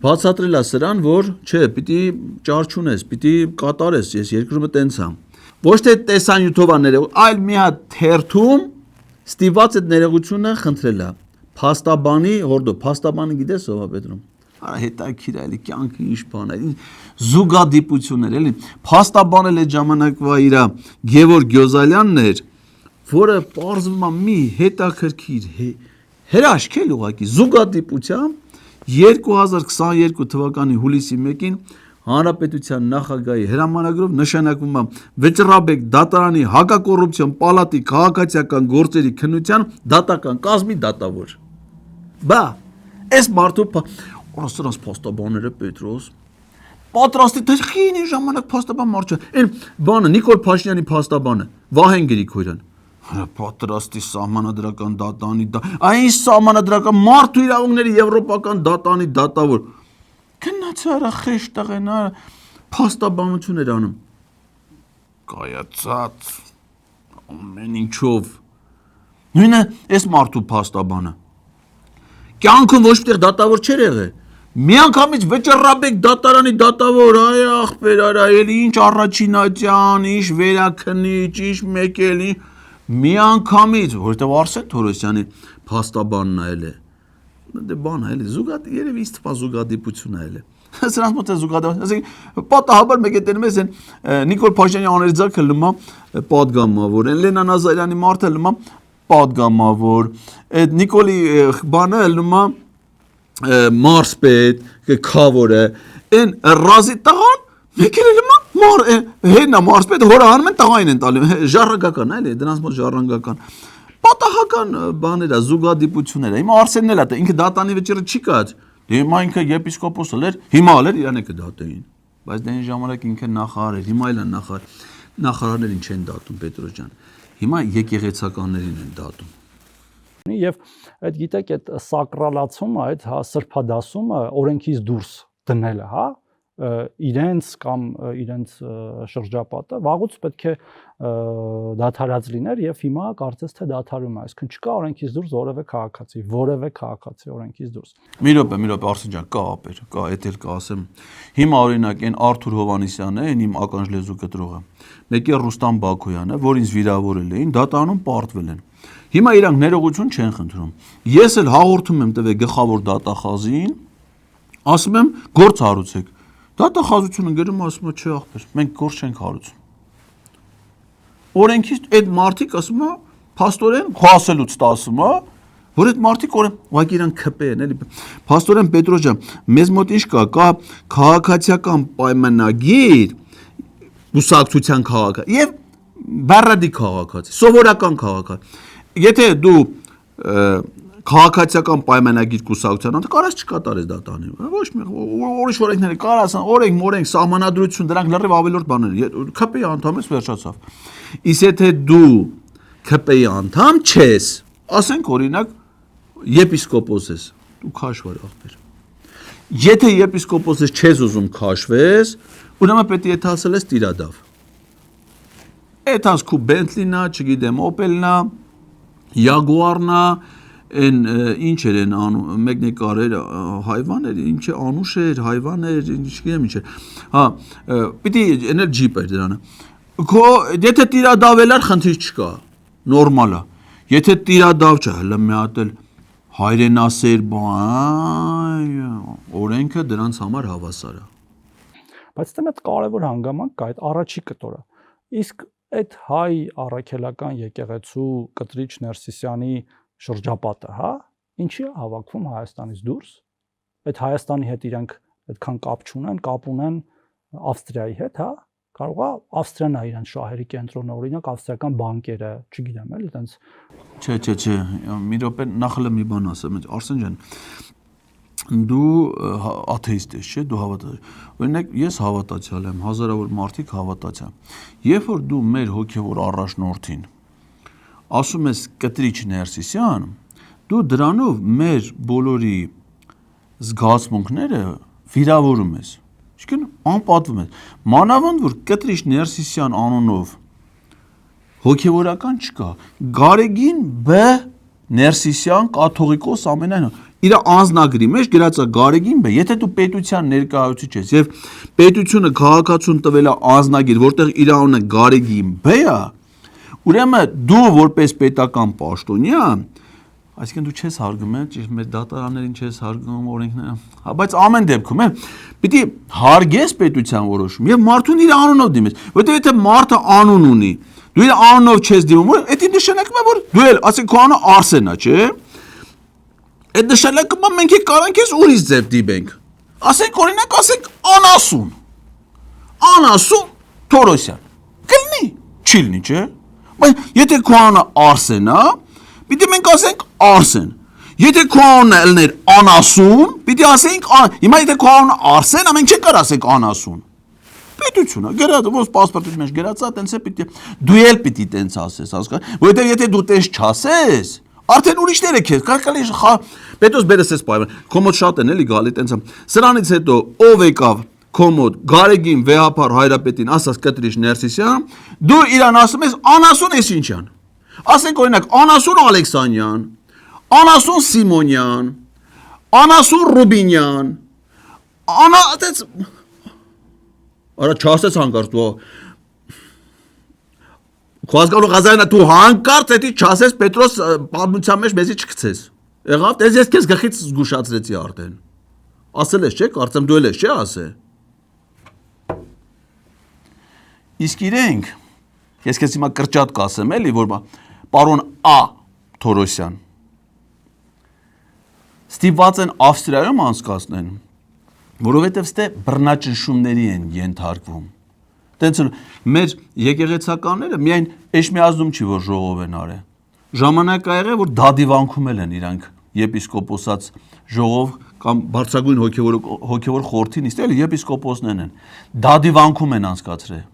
բացատրել է սրան որ չէ պիտի ճարչունես պիտի կատարես ես երկրումը տենց եմ ոչ թե տեսանյութով անել այլ մի հատ թերթում Ստիված այդ ներողությունը խնդրել է փաստաբանի հորդո փաստաբանը գիտես ով է Պետրոն արա հետաքրիր էլի կյանքը ինչ բան է զուգադիպություններ էլի փաստաբանել այդ ժամանակվա իր Գևորգ Գյոզալյանն էր որը պարզվում է մի հետաքրքիր հրաշքել ուղակի զուգադիպությամբ 2022 թվականի հուլիսի 1-ին Հանրապետության նախագահի հրամանագրով նշանակվում է Վճռաբեկ դատարանի հակակոռուպցիոն պալատի քաղաքացիական գործերի քննության դատական կազմի դատավոր։ Բա, այս մարդու օրասրանց փաստաբանները Պետրոս պատրաստի թե խինի ժամանակ փաստաբան մարդ չէ։ Այն բանը Նիկոլ Փաշինյանի փաստաբանը Վահեն Գրիգորյան։ Պատրաստի սահմանադրական դատանի այն սահմանադրական մարդու իրավունքների եվրոպական դատանի դատավոր Գնացարա խեշ տղեն փաստաբանություն էր անում կայացած ամեն ինչով նույնը այս մարդու փաստաբանը կյանքում ոչ մի տեղ դատավոր չէր եղել Մի անգամից վճռաբեք դատարանի դատավոր, այ ախպեր, արա, էլի ինչ առաջինատյան, ինչ վերաքնիչ, ինչ մեկելի, մի անգամից, որովհետև Արսեն Թորոսյանի փաստաբանն այլ է։ Դե բան այլ է, զուգադի երևի իստվա զուգադիպություն այլ է։ Սրանց մոտ է զուգադիպություն, ասենք պատահաբար մեկ է տենում ես են Նիկոլ Փաշինյանի աներձակը լմա պատգամավոր, են Լենա Նազարյանի մարդը լմա պատգամավոր, այդ Նիկոլի բանը լմա մարսպետ, քավորը, են ռազի տղան, մեկ էլ լմա մար հենա մարսպետ հորահանում են տղային են տալու, ժառանգական այլ է, դրանց մոտ ժառանգական պատահական բաներ, զուգադիպություններ։ Հիմա Արսենն էլ է, ինքը դատանի վճիռը չի կած։ Դե հիմա ինքը եպիսկոպոսը էր, հիմա էլ իրան է կդատեին։ Բայց դե այն ժամանակ ինքը նախարար էր, հիմա էլ է նախարարներին չեն դատում Պետրոս ջան։ Հիմա եկեղեցականներին են դատում։ Եվ այդ գիտեք այդ սակրալացումը, այդ հա սրբադասումը օրենքից դուրս դնելը, հա իրենց կամ իրենց շրջապատը վաղուց պետք է դադարած լիներ եւ հիմա կարծես թե դադարում է, այսինքն չկա օրենքից դուրս որևէ քաղաքացի օրենքից դուրս։ Մի րոպե Արսեն ջան, կա ապեր, կա, էդ էլ կա, ասեմ։ Հիմա օրինակ այն Արթուր Հովանեսյանն է, իմ ականջ լեզու կտրողը։ Մեկը Ռուստամ Բաքոյանը, որ ինձ վիրավորել էին, դատանում պարտվել են։ Հիմա իրանք ներողություն չեն խնդրում։ Ես էլ հաղորդում եմ տվել գլխավոր դատախազին, ասում եմ գործ հարուցեք։ Դատախազությունը գրում ասում է չէ ախպեր, մենք գործ չենք հարուցում։ Օրենքից այդ մարդիկ ասում է, փաստորեն խոսելուց տասում է, որ այդ մարդիկ ուղղակի իրան քպե են, էլի։ Փաստորեն Պետրոս ջան, մեզ մոտ ինչ կա քաղաքացիական պայմանագիր, ուսակցության քաղաք եւ բառադի քաղաքացի, սովորական քաղաքացի։ Եթե դու քաղաքացիական պայմանագիր կուսակցության անձ կարաս չկատարես դատանի։ Ոչ մի ուրիշ օրենքները կարաս, օրենք, սահմանադրություն, դրանք լրիվ ավելորդ բաներ։ ՔՊ-ի անդամ ես վերջացավ։ Իսկ եթե դու ՔՊ-ի անդամ չես, ասենք օրինակ եպիսկոպոս ես, դու քաշվար ախպեր։ Եթե եպիսկոպոս ես չես ուզում քաշվես, ուրեմն պետք է եթասել ես տիրադավ։ Էթաս քու Բենթլին է, չգիտեմ, Օպելն է, Յագուարն է, Են ինչ էր են անում, մեկնեկար էր, հայվան էր, ինչ է անուշ էր, հայվան էր, չգիտեմ ինչ էր։ Հա, պիտի էներ ջիպ էր դրանը։ Քո եթե տիրադավել էր, խնդիր չկա, նորմալ է։ Եթե տիրադավ չէ, հələ մի հատ էլ հայրենասեր բան, օրենքը դրանց համար հավասար է։ Բայց դե մեծ կարևոր հանգամանք կա այդ առաջի կտորը։ Իսկ այդ հայ առաքելական եկեղեցու Կտրիչ Ներսիսյանի շրջապատը, հա, ինչի է հավաքվում Հայաստանից դուրս, այդ Հայաստանի հետ իրանք այդքան կապ չունեն, կապ ունեն Ավստրիայի հետ, հա, կարող է Ավստրիան է իրանք շահերի կենտրոնը, օրինակ ավստրիական բանկերը, չգիտեմ, էլի այտենց։ Չէ, մի րոպե նախ էլ մի բան ասեմ, Արսեն ջան, դու աթեիստ ես, չէ, դու հավատացյալ։ Օրինակ ես հավատացյալ եմ, հազարավոր մարդիկ հավատացյալ։ Երբ որ դու մեր հոգևոր առաջնորդին ասում ես Կտրիչ Ներսիսյան, դու դրանով մեր բոլորի զգացմունքները վիրավորում ես, ինչքան անպատվում ես, մանավանդ որ Կտրիչ Ներսիսյան անունով հոգևորական չկա, Գարեգին B. Ներսիսյան կաթողիկոս ամենայն, իր անձնագրի մեջ գրած է Գարեգին B. Եթե դու պետության ներկայացուցիչ ես եւ պետությունը քաղաքացուն տվել է անձնագիր, որտեղ իր անունը Գարեգին B. է, ուրեմն դու որպես պետական պաշտոնյա, այսինքն դու չես հարգում, ճիշտ մեր դատարաններին չես հարգում օրենքները, հա, բայց ամեն դեպքում պիտի հարգես պետության որոշում եւ մարդուն իր անունով դիմես, որտեղ եթե մարդը անուն ունի, դու իր անունով չես դիմում, դա նշանակում է որ դու էլ, ասենք քո անունը Արսենն է, չէ՞։ Այդ նշանակում է մենք կարանք ես ուրիշ ձև դիմենք։ Ասենք օրինակ, ասենք Անասուն Թորոսյան։ Կլինի, չի լինի, չէ՞։ Բայց եթե քո անունը Արսեն է, պիտի մենք ասենք Արսեն։ Եթե քո անունը ելներ Անասուն, պիտի ասենք, հիմա եթե քո անունը Արսեն, մենք չկար ասենք Անասուն։ Պետությունը, գրած, ոնց պասպորտի մեջ գրած է, տենց է պիտի, դու էլ պիտի տենց ասես, հասկանա, որովհետև եթե դու տենց չասես, արդեն ուրիշները քեզ, կարելի պետոս բերես պայման, կոմոդ շատ են էլի գալի տենց է։ Սրանից հետո ով եկավ կոմոդ Գարեգին Վեհապար Հայրապետին ասաց Կտրիչ Ներսիսյան, դու իրան ասում ես Անասուն Էսինչյան։ Ասենք օրինակ Անասուն Ալեքսանյան, Անասուն Սիմոնյան, Անասուն Ռուբինյան, Անա այդպես Արա չասես հանկարծ դու Խոսքալու գազայնա դու հանկարծ էդի չասես Պետրոս պատմության մեջ մեզի չգցես։ Եղավ, ես քեզ գլխից զգուշացրեցի արդեն։ Ասել ես չէ, կարծեմ դու էլ ես չէ ասե։ Իսկ իրենք ես քեզ հիմա կրճատ կասեմ էլի, որ պարոն Ա Թորոսյան ստիպված են Ավստրիայում անցկացնեն, որովհետև ստե բռնաճնշումների են ենթարկվում։ Տենց մեր եկեղեցականները միայն Էշմիածնում չի որ ժողով են արել։ Ժամանակ ա եղել որ դադիվանքում են իրանք եպիսկոպոսած ժողով կամ բարձրագույն հոգևոր խորհրդի նիստել եպիսկոպոսներն են։ Դադիվանքում են անցկացրել։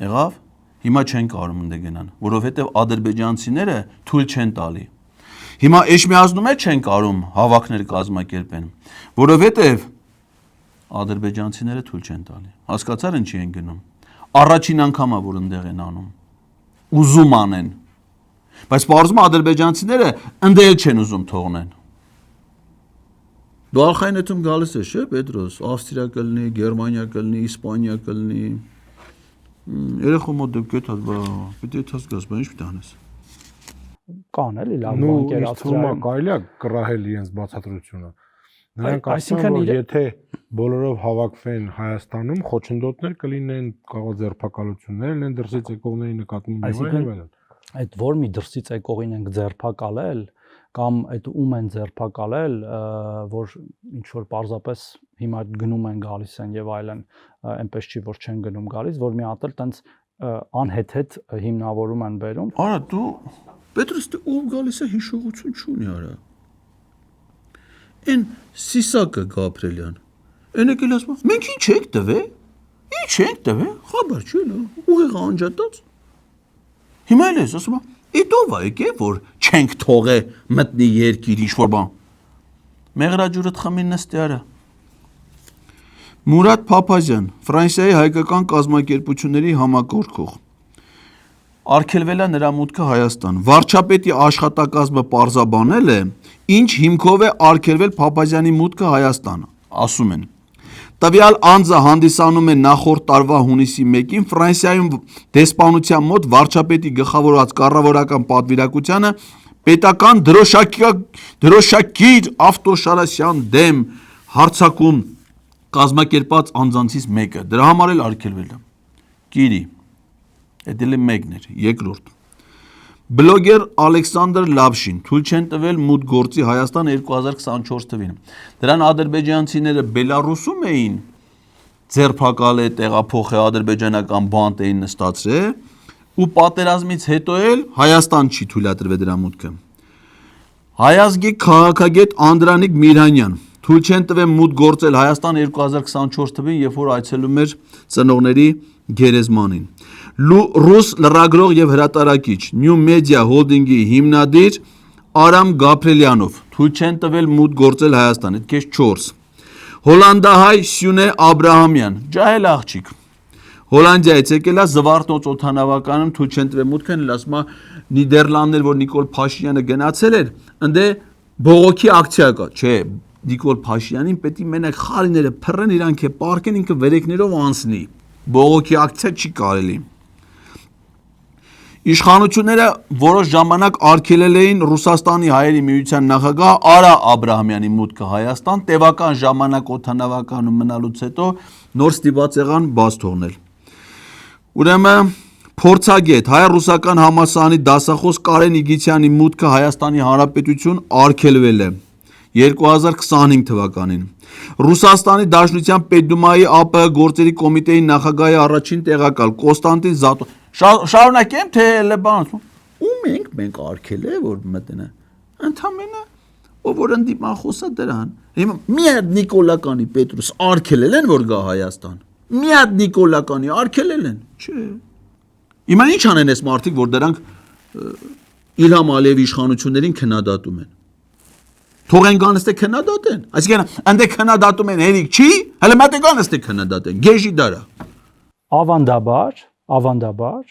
Եղավ։ Հիմա չեն կարող ընդ գնան, որովհետև ադրբեջանցիները թույլ չեն տալի։ Հիմա Էշմիածնում էլ չեն կարող հավաքներ կազմակերպեն, որովհետև ադրբեջանցիները թույլ չեն տալի։ Հասկացար ինչի են գնում։ Առաջին անգամա որ ընդեղ են անում։ Ուզում անեն։ Բայց բարձում ադրբեջանցիները ընդել չեն ուզում թողնեն։ Դու Ալխայնეთում գալիս ես, չէ՞, Պետրոս, Ավստրիա կլինի, Գերմանիա կլինի, Իսպանիա կլինի։ Երեխու մոտ դեպքետ հատ բա, պիտի դաս գաս, բա ինչ պիտի անես։ Կան էլի լավ բանկեր Ավստրիայում։ Կարելի է կռահել իրենց բացատրությունը։ Նրանք ասում են, որ եթե բոլորով հավաքվեն Հայաստանում, խոչընդոտներ կլինեն, կարող ձերբակալություններ լինեն դրսից եկողների նկատմամբ եւ այլն։ Այդ որ մի դրսից եկողին ենք ձերբակալել կամ այդ ում են ձերբակալել, որ ինչ որ պարզապես հիմա գնում են գալիս են եւ այլն, այնպես չի որ չեն գնում գալիս, որ մի հատ էլ տենց անհեթեթ հիմնավորում են բերում։ Արա դու Պետրոս դու ով գալիս է հիշողություն չունի արա։ Այն Սիսակը Գաբրելյան։ Այն եկել ասում, մենք ինչ ենք տվել։ Ինչ ենք տվել։ Խաբար չի լա։ Ուղիղ անջատած։ Հիմա էլ ես ասում, «Իդով է եկե որ չենք թողե մտնի երկիր ինչ որ բան»։ Մեղրաջուրը խմին նստի արա։ Մուրադ Փափազյան, Ֆրանսիայի հայկական կազմակերպությունների համակարգող։ Արգելվել է նրա մուտքը Հայաստան։ Վարչապետի աշխատակազմը պարզաբանել է, ինչ հիմքով է արգելվել Փափազյանի մուտքը Հայաստան, ասում են։ Տվյալ անձը հանդիսանում է նախորդ տարվա հունիսի 1-ին Ֆրանսիայում դեսպանության մոտ վարչապետի գլխավորած կառավարական պատվիրակությանը պետական դրոշակիր Ավտոշարասյան դեմ հարձակում կազմակերպած անձանցից մեկը։ Դրա համար էլ արգելվել է։ Կիրի Էդել մեկն էր, երկրորդ։ Բլոգեր Ալեքսանդր Լաբշին թույլ չեն տվել մուտք գործի Հայաստան 2024 թվին։ Դրան ադրբեջանցիները Բելարուսում էին ձերբակալել տեղափոխել ադրբեջանական բանտ էին նստացրել ու պատերազմից հետո էլ Հայաստան չի թույլատրվել դրա մուտքը։ Հայազգի քաղաքագետ Անդրանիկ Միրհանյան թույլ չեն տվել մուտք գործել Հայաստան 2024 թվին, երբ որ այցելում էր ծնողների գերեզմանին։ Ռուս լրագրող եւ հրատարակիչ New Media Holding-ի հիմնադիր Արամ Գաբրելյանով թույլ չեն տվել մուտք գործել Հայաստան, այդ քեզ 4։ Հոլանդահայ Սյունե Աբրահամյան, ջահել աղջիկ։ Հոլանդիայից եկել է Զվարթնոց օդանավականում թույլ չեն տվել մուտքը, ասում է Նիդերլանդներ, որ Նիկոլ Փաշինյանը գնացել էր, ընդ բողոքի ակցիա կա, չէ, Նիկոլ Փաշինյանին պետք է մենակ խարիները փռեն, իրանք է պարկեն, ինքը վերեկներով անցնի։ Բողոքի ակցիա չի կարելի։ Իշխանությունները որոշ ժամանակ արգելել էին Ռուսաստանի հայերի միության նախագահ Արա Աբրահամյանի մուտքը Հայաստան, տևական ժամանակ օդանավականում մնալուց հետո նոր ստիպված եղան բաց թողնել։ Ուրեմն փորձագետ հայ-ռուսական համալսարանի դասախոս Կարեն Իգիթյանի մուտքը Հայաստանի Հանրապետություն արգելվել է 2025 թվականին։ Ռուսաստանի Դաշնության Պետդումայի ԱՊՀ գործերի կոմիտեի նախագահի առաջին տեղակալ Կոստանտին Զատո շարունակեմ թե լեբան ում ենք արգելել որ մտնա ընդամենը ով որ ընդդիման խոսա դրան հիմա մի հատ Նիկոլականի Պետրոս արգելել են որ գա Հայաստան մի հատ Նիկոլականի արգելել են չէ հիմա ինչ անեն այս մարդիկ որ դրանք Իլհամ Ալիևի իշխանություններին քննադատում են թողեն գան ստե քննադատեն այսինքն այնտեղ քննադատում են հերիք չի հələ մտե գան ստե քննադատեն գեժի դարա ավանդաբար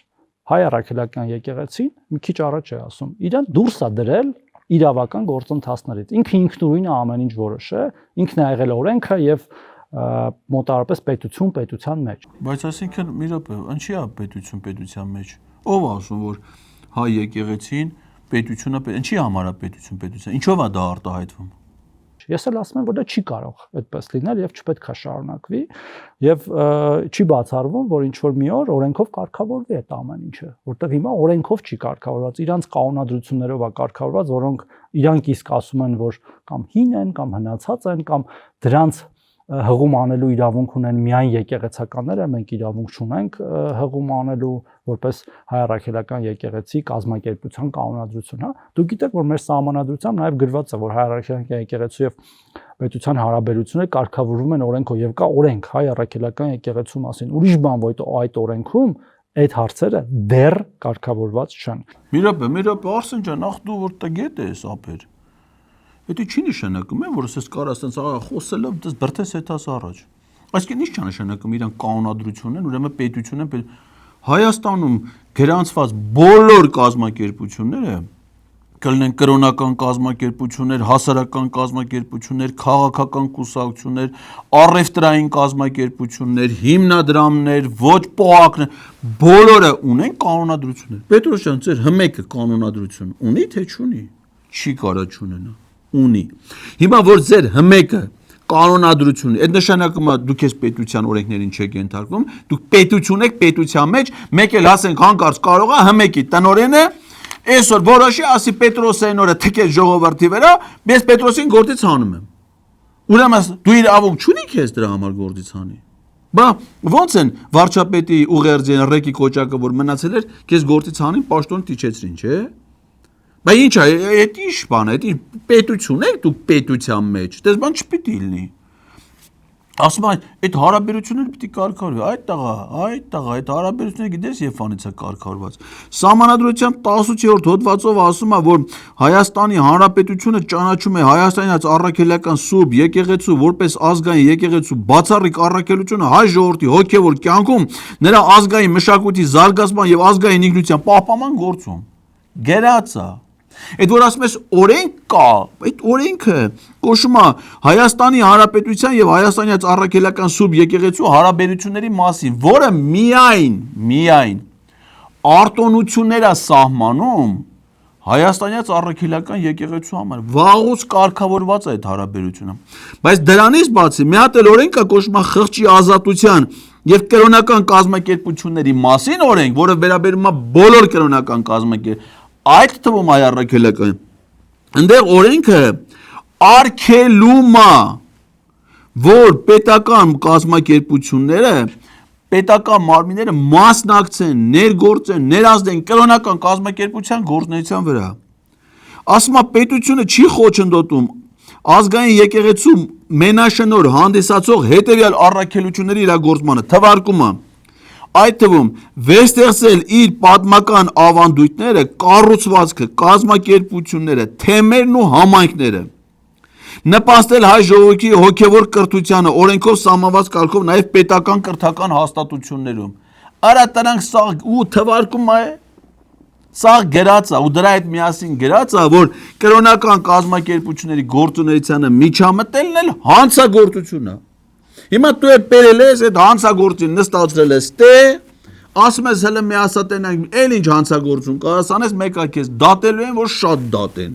հայ առաքելական եկեղեցին մի քիչ առաջ է ասում իրան դուրս է դրել իրավական գործընթացներից ինքը ինքնուրույն է ամեն ինչ որոշ է ինքն է եղել օրենքը եւ մոտարապես պետության մեջ։ Բայց այսինքն մի րոպե, ինչի է պետության մեջ։ Ով ասում որ հայ եկեղեցին պետությունը ինչի համար է պետության։ Ինչով է դա արտահայտվում։ Ես էլ ասում եմ, որ դա չի կարող այդպես լինել եւ չպետք է շարունակվի եւ չի բացառվում, որ ինչ որ մի օր օրենքով կարգավորվի այդ ամեն ինչը, որտեղ հիմա օրենքով չի կարգավորված, իրանց կանոնադրություններով է կարգավորված, որոնք իրանք իսկ ասում են, որ կամ հին են, կամ հնացած են, կամ դրանց հղում անելու իրավունք ունեն միայն եկեղեցականները, մենք իրավունք չունենք հղում անելու որպես հայ առաքելական եկեղեցի կազմակերպության կանոնադրություն, հա։ Դուք գիտեք, որ մեր սահմանադրությամբ նաև գրված է, որ հայ առաքելական եկեղեցու եւ պետության հարաբերությունները կարգավորվում են օրենքով եւ կա օրենք հայ առաքելական եկեղեցու մասին։ Ուրիշ բան, որ այդ օրենքում այդ հարցերը դեռ կարգավորված չեն։ Մի րոպե, Արսեն ջան, ախ դու որ տգետ ես ապեր։ Դա չի նշանակում, որ ասես կարաս տենց խոսելով դες բրտես հետաս առաջ։ Այսինքն ինչ չի նշանակում իրան կանոնադրություն են, ուրեմն պետություն են Հայաստանում գրանցված բոլոր կազմակերպությունները կլինեն կրոնական կազմակերպություններ, հասարակական կազմակերպություններ, քաղաքական կուսակցություններ, առևտրային կազմակերպություններ, հիմնադրամներ, ոչ պոակներ, բոլորը ունեն կանոնադրություններ։ Պետրոսյան, ձեր հմեկը կանոնադրություն ունի թե չունի։ Չի կարա չունենա։ Ունի։ Հիմա որ ձեր հմեկը կանոնադրություն, այդ նշանակում է դուք ես պետության օրենքներին չեք ենթարկվում, դուք պետություն եք պետության մեջ, մեկ էլ ասենք հանկարծ կարող է հմեկի տնօրենը այսօր որոշի ասի Պետրոսային օրը թքեց ժողովրդի վրա, ես Պետրոսին գործից հանում եմ։ Ուրեմն դու իրավունք չունի քեզ դրա համար գործից հանի։ Բա ո՞նց են վարչապետի ուղերձին ռեկի կոճակը որ մնացել էր, քեզ գործից հանին, պաշտոն տիչեցրին, չէ՞։ Բա ինչ է, այդ ինչ բան է, այդ պետություն եք դու պետության մեջ, դες բան չպիտի լինի։ Ասում են, այդ հարաբերությունները պիտի կարգավորվի, այդ հարաբերությունները գիտես երբանից է կարգավորված։ Սահմանադրության 18-րդ հոդվածով ասում է, որ Հայաստանի Հանրապետությունը ճանաչում է հայաստանյան առաքելական սուրբ եկեղեցու որպես ազգային եկեղեցու բացառիկ առաքելությունը հայ ժողովրդի հոգևոր կյանքում, նրա ազգային մշակույթի զարգացման եւ ազգային ինքնության պահպանման գործում։ Գերած է։ Այդ որ ասում ես օրենք կա, այդ օրենքը կոչվում է Հայաստանի Հանրապետության եւ հայաստանյան առաքելական սուրբ եկեղեցու հարաբերությունների մասին, որը միայն արտոնություններ է սահմանում հայաստանյան առաքելական եկեղեցու համար։ Վաղուց կարգավորված է այդ հարաբերությունը։ Բայց դրանից բացի մի հատ էլ օրենք կա կոչվում է խղճի ազատության եւ կրոնական կազմակերպությունների մասին օրենք, որը վերաբերում է բոլոր կրոնական կազմակերպ այդ թվում հայ առաքելական այնտեղ օրենքը արգելում է որ պետական կազմակերպությունները պետական մարմինները մասնակցեն ներգործեն ներազդեն կրոնական կազմակերպության գործունեության վրա ասում է պետությունը չի խոչընդոտում ազգային եկեղեցու մենաշնոր հանդիսացող հետևյալ առաքելությունների իրագործմանը թվարկումը այդ թվում վերստեղծել իր պատմական ավանդույթները, կառուցվածքը, կազմակերպությունները, թեմերն ու համայնքները, նպաստել հայ ժողովրդի հոգևոր կրթությանը, օրենքով սահմանված կարգով նաև պետական կրթական հաստատություններում։ Արա դրանք սա ու թվարկում է, սա գրած է ու դրա հետ միասին գրած է, որ կրոնական կազմակերպությունների գործունեությանը միջամտելն էլ հանցագործություն է։ Հիմա դու բերել ես այդ հանցագործին նստացրել ես տե ասում ես հələ մի ասատենանք էլ ինչ հանցագործություն կարասանես մեկը քեզ դատելու են որ շատ դատեն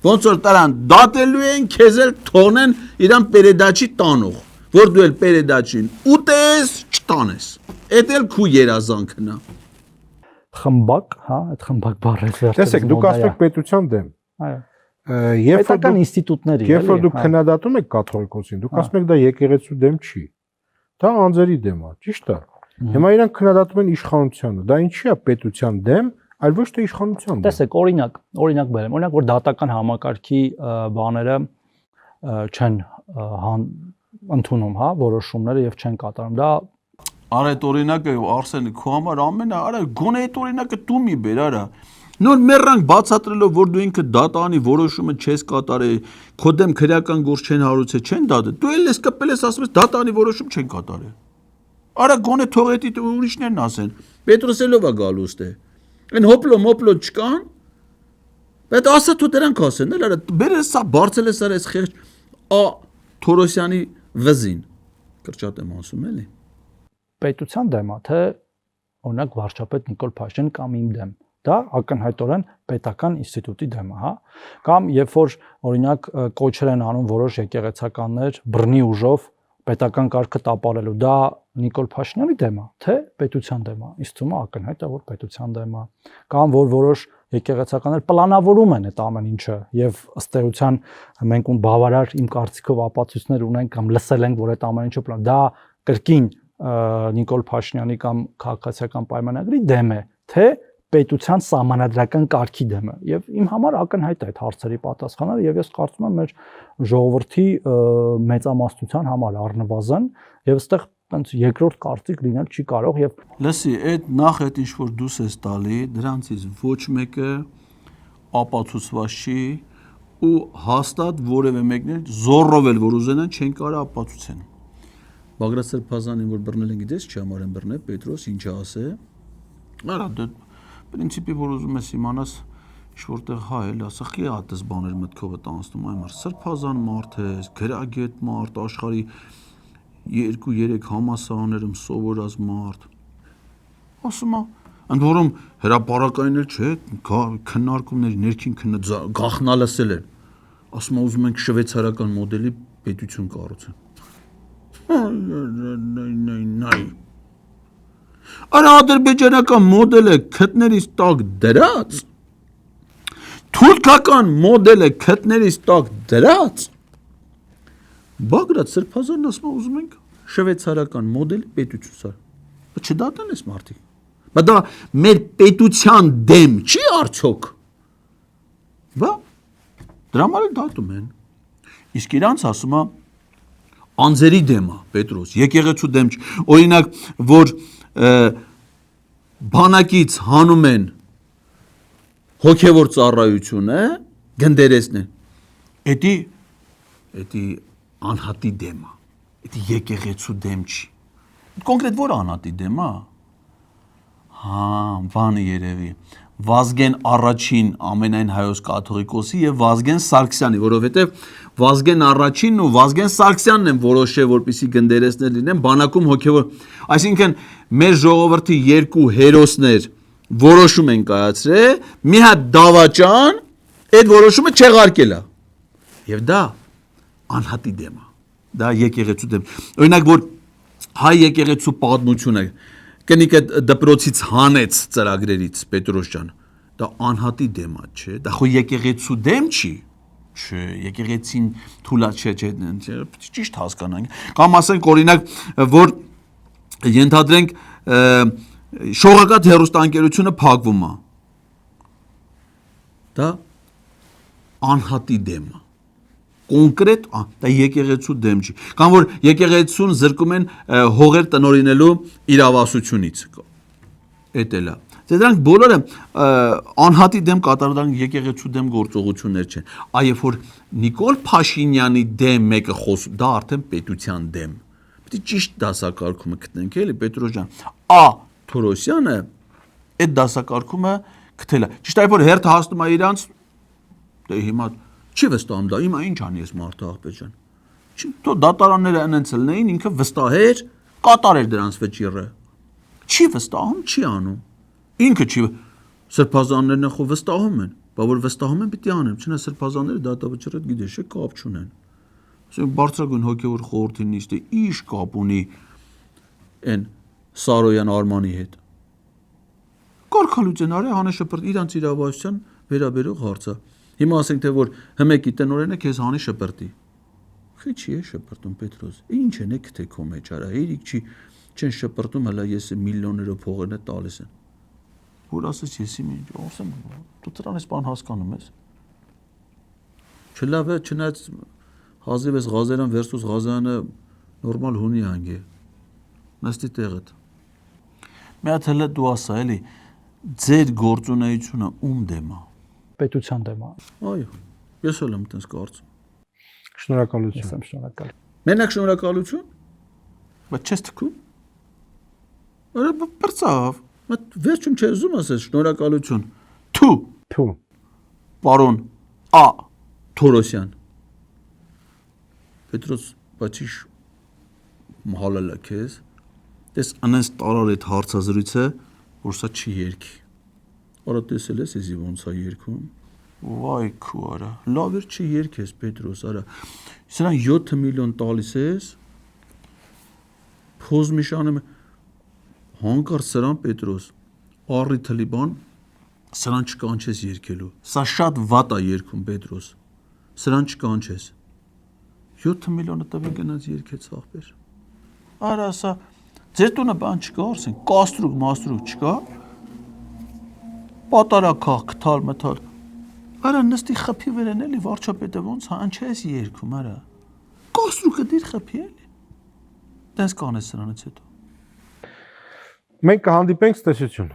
ոնց որ տարան դատելու են քեզ էլ թողնեն իրան պերեդաչի տանող որ դու էլ պերեդաչին ուտես չտանես այդ էլ քու երազանքն է խմբակ հա այդ խմբակ բառը տեսեք դուք ասում եք պետության դեմ այո Պետական ինստիտուտների երբ որ դուք քննադատում եք կաթողիկոսին, դուք ասում եք դա եկեղեցու դեմ չի։ Դա անձերի դեմ է, ճիշտ է։ Հիմա իրանք քննադատում են իշխանությանը, դա ինչի է պետության դեմ, այլ ոչ թե իշխանության դեմ։ Տեսեք, օրինակ բերեմ, օրինակ որ դատական համակարգի բաները չեն ընդունում, հա, որոշումները եւ չեն կատարում։ Դա արա այդ օրինակը Արսեն քո համար ամենը, արա գոնե այդ օրինակը դու մի բեր, արա Նոր մեռանք բացատրելով, որ դու ինքը դատանի որոշումը չես կատարել, քո դեմ քրեական գործ չեն հարուցել, չեն դատել։ Դու էլ ես կպել ես ասում ես դատանի որոշում չեն կատարել։ Արա գոնե թողեցի ուրիշներն ասեն։ Պետրոսելով է գալու ստե։ Այն հոպլո չկան։ Բայց ասա դու դրանք ասեն, էլ արա բերես սա բարձել ես արա այս խեղճ Թորոսյանի վզին։ Կրճատ եմ ասում էլի։ Պետության դեմ է, թե օրինակ վարչապետ Նիկոլ Փաշինյան կամ իմ դեմ։ Դա ակնհայտորեն պետական ինստիտուտի դեմ է, հա։ Կամ երբ որ օրինակ կոչեր են անում որոշ եկեղեցականներ բռնի ուժով պետական կարգը տապալելու, դա Նիկոլ Փաշինյանի դեմ է, թե պետության դեմ է։ Իսկ թվում է ակնհայտ է, որ պետության դեմ է։ Կամ որ որոշ եկեղեցականներ պլանավորում են այդ ամեն ինչը եւ ըստ էության մենք ուն բավարար իմ կարծիքով ապացույցներ ունենք կամ լսել ենք, որ այդ ամեն ինչը պլան դա կրկին Նիկոլ Փաշինյանի կամ քաղաքացիական պայմանագրի դեմ է, թե պետության սահմանադրական կարգի դեմ է։ Եվ իմ համար ակնհայտ է այդ հարցերի պատասխանները եւ ես կարծում եմ մեր ժողովրդի մեծամասնության համար առնվազն եւ այստեղ այնց երկրորդ կարծիք լինել չի կարող եւ Լսի, այդ նախ այդ ինչ որ դուս ես տալի, դրանցից ոչ մեկը ապացուցված չի ու հաստատ որևէ մեկն էլ զորով էլ որ ուզենան չեն կարող ապացուցեն։ Բագրատ Սրբազանին որ բռնել են գիտես չի համար են բռնել Պետրոս ինչ ասե։ Արա դե պրինցիպի որ ուզում ես իմանաս ինչ որտեղ հայ էլ ասա խի ատես բաներ մտքովդ անցնում այ մար Սրբազան մարդ է, գրագետ մարդ, աշխարհի 2-3 համասարաններում սովորած մարդ։ Ասում է, ընդ որում հրապարակային էլ չէ, քննարկումների ներքին գախնա լսել են։ Ասում է ուզում ենք շվեյցարական մոդելի պետություն կառուցեն։ Արա ադրբեջանական մոդելը քթներից տակ դրած, թուրքական մոդելը քթներից տակ դրած, Բագրատ Սրբազանն ասում է ուզում ենք շվեյցարական մոդելի պետություն սար։ Չդատեն ես մարդիկ։ Բայց դա մեր պետության դեմ չի արդյոք։ Բա դրա համար էլ դատում են։ Իսկ իրանց ասում է անձերի դեմ է Պետրոս, եկեղեցու դեմ չի։ Օրինակ, որ բանակից հանում են հոգևոր ծառայությունը, գնդերեսն են։ Էդի անհատի դեմ է։ Էդի եկեղեցու դեմ չի։ Կոնկրետ որ անհատի դեմ է։ Հա, բանը երևի։ Վազգեն առաջին ամենայն հայոց կաթողիկոսի եւ Վազգեն Սարգսյանի, որովհետեւ Վազգեն առաջինն ու Վազգեն Սարգսյանն են որոշել, որպեսի գնդերեսներ լինեն բանակում հոգևոր, այսինքն մեր ժողովրդի երկու հերոսներ որոշում են կայացրել, մի հատ դավաճան այդ որոշումը չեղարկել է։ Եվ դա անհատի դեմ է։ Դա եկեղեցու դեմ։ Օրինակ որ հայ եկեղեցու պատմությունը կնիկը դպրոցից հանեց ծրագրերից Պետրոս ջան, դա անհատի դեմ է, չէ՞։ Դա խո եկեղեցու դեմ չի։ Չէ, եկեղեցին թույլ չէ, ճիշտ հասկանանք։ Կամ ասենք օրինակ, որ ենթադրենք շողակաթ հեռուստաընկերությունը փակվում է։ Դա անհատի դեմ է։ Կոնկրետ դա եկեղեցու դեմ չի։ Կամ որ եկեղեցուն զրկում են հողեր տնօրինելու իրավասությունից։ Էդ էլա։ Դրանք բոլորը անհատի դեմ կատարական եկեղեցու դեմ գործողություններ չեն։ Այ երբ որ Նիկոլ Փաշինյանի դեմ մեկը խոսում, դա արդեն պետության դեմ։ Պետք է ճիշտ դասակարգումը գտնենք, էլի Պետրոս ջան։ Թորոսյանը այդ դասակարգումը գտել է։ Ճիշտ է, որ հերթ հասնում է իրանց, դե հիմա չի վստահում դա, հիմա ինչ անի ես մարդը աղբեջ ջան։ Թո դատարանները այնց լնեին, ինքը վստահեր, կատարեր դրանց վճիռը։ Չի վստահում, չի անում։ Ինքը չի Սրբազաններն խո վստահում են, բա որ վստահում են պիտի անեն, չնայած Սրբազանները դատավճիռը գիտես, կապ չունեն։ Ասենք բարձրագույն հոգևոր խորհրդի նիստը ինչ կապ ունի այն Սարոյան Արմանի հետ։ Կարգալուծեն արի հանաշփրտ իրանց իրավասության վերաբերող հարցը։ Հիմա ասենք թե որ հմեկի տնօրենը քեզ հանի շփրտի։ Քիչ է շփրտում Պետրոս։ Ինչ են եք թե քո մեջ արա, հերիք չի չեն շփրտում, հələ ես միլիոններով փողերն է տալիս են։ Որ ասես ես իմ ինչ, ասեմ, դու դրանից բան հասկանում ես։ Չլավ է, չնայած հազիվես Ղազարյան versus Ղազարյանը նորմալ հունի անգե։ Նստի տեղդ։ Մի հատ հələ դու ասա էլի, ձեր գործունեությունը ում դեմ է։ պետության դեմ է։ Այո, ես էլ եմ այդպես կարծում։ Շնորհակալություն։ Ես եմ շնորհակալ։ Մենակ շնորհակալություն։ Բայց չես թքում։ Արա բրծավ։ Մտ վերջում չես ուզում ասես շնորհակալություն։ Թու։ Պարոն Ա. Թորոսյան։ Պետրոս, բայց մահալել է քեզ։ Դες անես տարար այդ հարցազրույցը, որ սա չի երկի։ Արա տեսել ես էսի ոնց է երգում։ Վայ քու արա։ Լավ էր չի երգես Պետրոս, արա։ Սրան 7 միլիոն տալիս ես։ Փոզ միշանում հանկարծ սրան Պետրոս, առիթը լիբան, սրան չկանչես երգելու։ Սա շատ վատ է երգում Պետրոս։ Սրան չկանչես։ 7 միլիոնը տվել գնաց երգեց ախպեր։ Արա սա ձեր տունը բան չկա, ասեն, կաստրուկ, մաստրուկ չկա։ Պատարակախ, կթալ, մթալ։ Արա նստի խփի վերեն էլի վարչապետը ոնց հանչես երգում, արա։ Կաստրուկը դիր խփի էլի։ Տես կանես սրանից հետո։ Մենք կհանդիպենք, տեսություն։